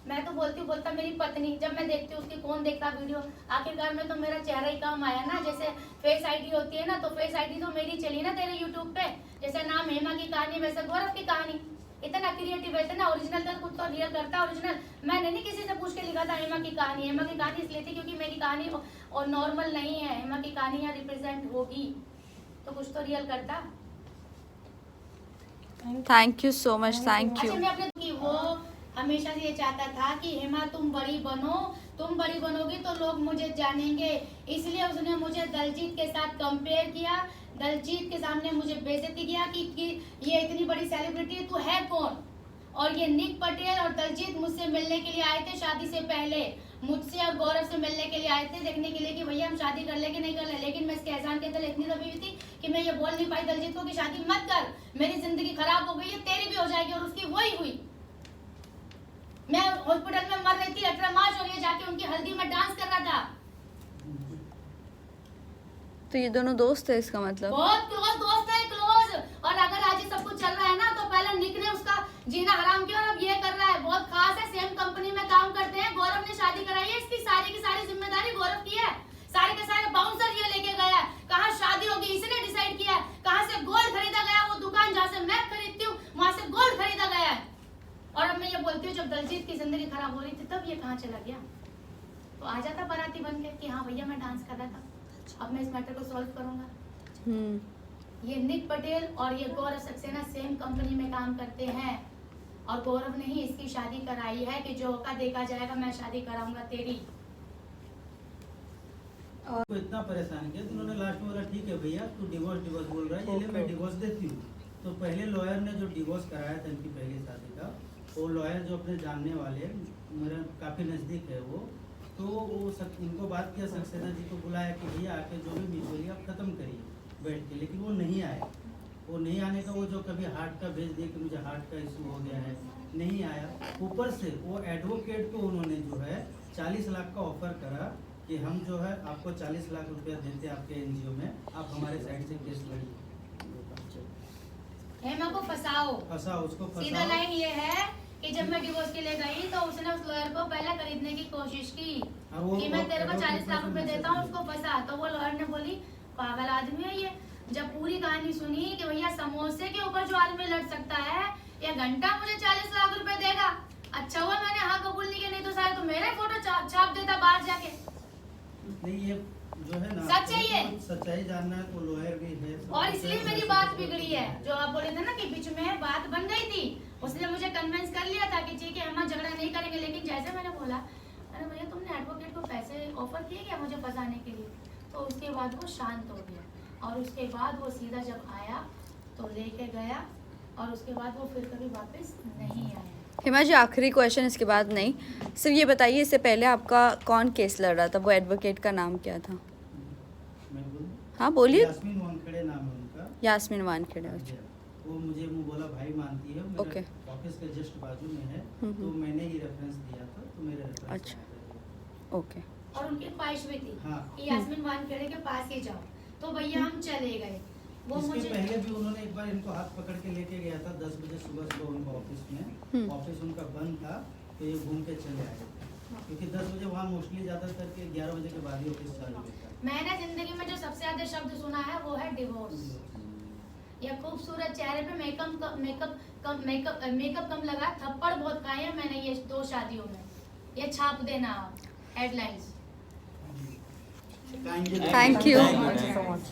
मैं तो बोलता मेरी पत्नी, जब मैं देखती हूँ उसकी कौन देखता वीडियो, आखिरकार में तो मेरा चेहरा ही काम आया ना। जैसे फेस आईडी होती है ना, तो फेस आईडी तो मेरी चली ना तेरे यूट्यूब पे। जैसे नाम हेमा की कहानी वैसे गौरव की कहानी, इतना क्रिएटिव है, इतना ओरिजिनल का खुद तो रियल करता ओरिजिनल। मैंने नहीं किसी से पूछ के लिखा था हेमा की कहानी। हेमा की कहानी इसलिए थी क्योंकि मेरी कहानी और नॉर्मल नहीं है, हेमा की कहानी यहाँ रिप्रेजेंट होगी तो कुछ तो रियल करता। Thank you so much, thank अच्छा यू। मैं अपने कि वो हमेशा से ये चाहता था कि हेमा तुम बड़ी बनो, तुम बड़ी बनोगी तो लोग मुझे जानेंगे, इसलिए उसने मुझे दलजीत के साथ कंपेयर किया, दलजीत के सामने मुझे बेइज्जती किया कि ये इतनी बड़ी सेलिब्रिटी तू है कौन। और ये निक पटेल और दलजीत मुझसे मिलने के लिए आए थे शादी से पहले, मुझसे और गौरव से मिलने के लिए आए थे, देखने के लिए कि भैया हम शादी कर ले कि नहीं कर ले। लेकिन मैं इसके एहसान के तले इतनी दबी हुई थी कि मैं ये बोल नहीं पाई दलजीत को कि शादी मत कर, मेरी जिंदगी खराब हो गई है, तेरी भी हो जाएगी। और उसकी वही हुई। मैं हॉस्पिटल में मर रही थी 18 मार्च, और ये जाके उनकी हल्दी में डांस कर रहा था। तो ये दोनों दोस्त है इसका मतलब? बहुत क्लोज दोस्त है, क्लोज। और अगर आज ये सब कुछ चल रहा है ना, तो पहले निक ने उसका जीना हराम किया और अब ये कर रहा है। बहुत खास है, सेम कंपनी में काम करते हैं। गौरव ने शादी कराई है, इसकी सारी की सारी जिम्मेदारी गौरव की है। सारे के सारे बाउंसर ये लेके गया है, कहाँ शादी होगी इसने डिसाइड किया है, कहाँ से गोल्ड खरीदा गया, वो दुकान जहाँ से मैं खरीदती हूँ वहां से गोल्ड खरीदा गया है। और अब मैं ये बोलती हूँ जब दलजीत की जिंदगी खराब हो रही थी तब ये कहाँ चला गया, तो आ जाता बाराती बन के कि हाँ भैया मैं डांस कर रहा था, अब मैं इस मैटर को सॉल्व करूंगा। ये निक पटेल और ये गौरव सक्सेना सेम कंपनी में काम करते हैं, और गौरव ने ही इसकी शादी कराई है कि जो होगा देखा जाएगा, मैं शादी कराऊंगा तेरी। को इतना परेशान किया तो उन्होंने लास्ट में बोला ठीक है भैया तू डिवोर्स बोल रहा है, ये ले मैं डिवोर्स देती हूँ। तो पहले लॉयर ने जो डिवोर्स कराया था इनकी पहली शादी का, वो लॉयर जो अपने जानने वाले मेरा काफ़ी नज़दीक है वो, तो वो इनको बात किया, सक्सेना जी को बुलाया कि भैया आके जो भी म्यूचुअली आप ख़त्म करिए बैठ के, लेकिन वो नहीं आए। वो नहीं आने का वो जो कभी हार्ट का भेज दिया कि मुझे हार्ट का इशू हो गया है, नहीं आया। ऊपर से वो एडवोकेट को उन्होंने जो है 40 लाख का ऑफर करा कि हम जो है आपको 40 लाख रुपया देते हैं आपके एनजीओ में, आप हमारे साइड से केस लड़िए। हेमा को फंसाओ, उसको सीधा लाइन ये है कि जब मैं डिवोर्स के लिए गई तो उसने उस लॉयर को पहले खरीदने की कोशिश की कि मैं तेरे को 40 लाख रुपए देता हूँ, उसको फंसा। तो वो लॉयर ने बोली पागल आदमी है ये। जब पूरी कहानी सुनी कि भैया समोसे के ऊपर जो आदमी लड़ सकता है या घंटा मुझे 40 लाख रुपए देगा, अच्छा हुआ मैंने हाँ कबूल नहीं किया, नहीं तो सारा तो मेरा फोटो छाप देता बाहर जाके। नहीं ये जो है ना सच है ये, सच्चाई जानना है तो लॉयर भी है। और इसलिए मेरी बात बिगड़ी है। जो आप बोले थे ना कि बीच में बात बन गई थी, उसने मुझे कन्विंस कर लिया था कि ठीक है हम झगड़ा नहीं करेंगे। लेकिन जैसे मैंने बोला अरे भैया तुमने एडवोकेट को पैसे ऑफर किए क्या मुझे फंसाने के लिए, तो उसके बाद वो शांत हो गया। और उसके बाद वो सीधा जब आया तो लेके गया, और उसके बाद वो फिर कभी वापस नहीं आया। हेमा जी आखिरी क्वेश्चन इसके बाद नहीं, सिर्फ ये बताइए इससे पहले आपका कौन केस लड़ रहा था, वो एडवोकेट का नाम क्या था? मैं बोलूं? हाँ बोलिए। यास्मीन वानखेड़े नाम है उनका। यास्मीन वानखेड़े। अच्छा वो मुझे बोला भाई मानती है, ओके। मेरे ऑफिस के जस्ट बाजू में है, हम्म। तो मैंने ही रेफरेंस दिया था, तो मेरे रेफरेंस अच्छा। ओके। और उनकी ख्वाहिश भी थी हाँ। कि यास्मीन वानखेड़े के पास ही जाओ, तो भैया हम चले गए। वो इसके मुझे पहले भी उन्होंने एक बार इनको हाथ पकड़ के लेके गया था 10 बजे सुबह उनका ऑफिस में, ऑफिस उनका बंद था तो ये घूम के चले आए। क्योंकि 10 बजे वहाँ मोस्टली ज़्यादा करके 11 बजे के बाद ही ऑफिस चालू होता है। मैंने जिंदगी में जो सबसे ज्यादा शब्द सुना है वो है डिवोर्स। ये खूबसूरत चेहरे पे मेकअप कम लगा, थप्पड़ बहुत खाए हैं मैंने ये 2 शादियों में। ये छाप देना आप headlines. Thank you. Thank you. Thank you so much.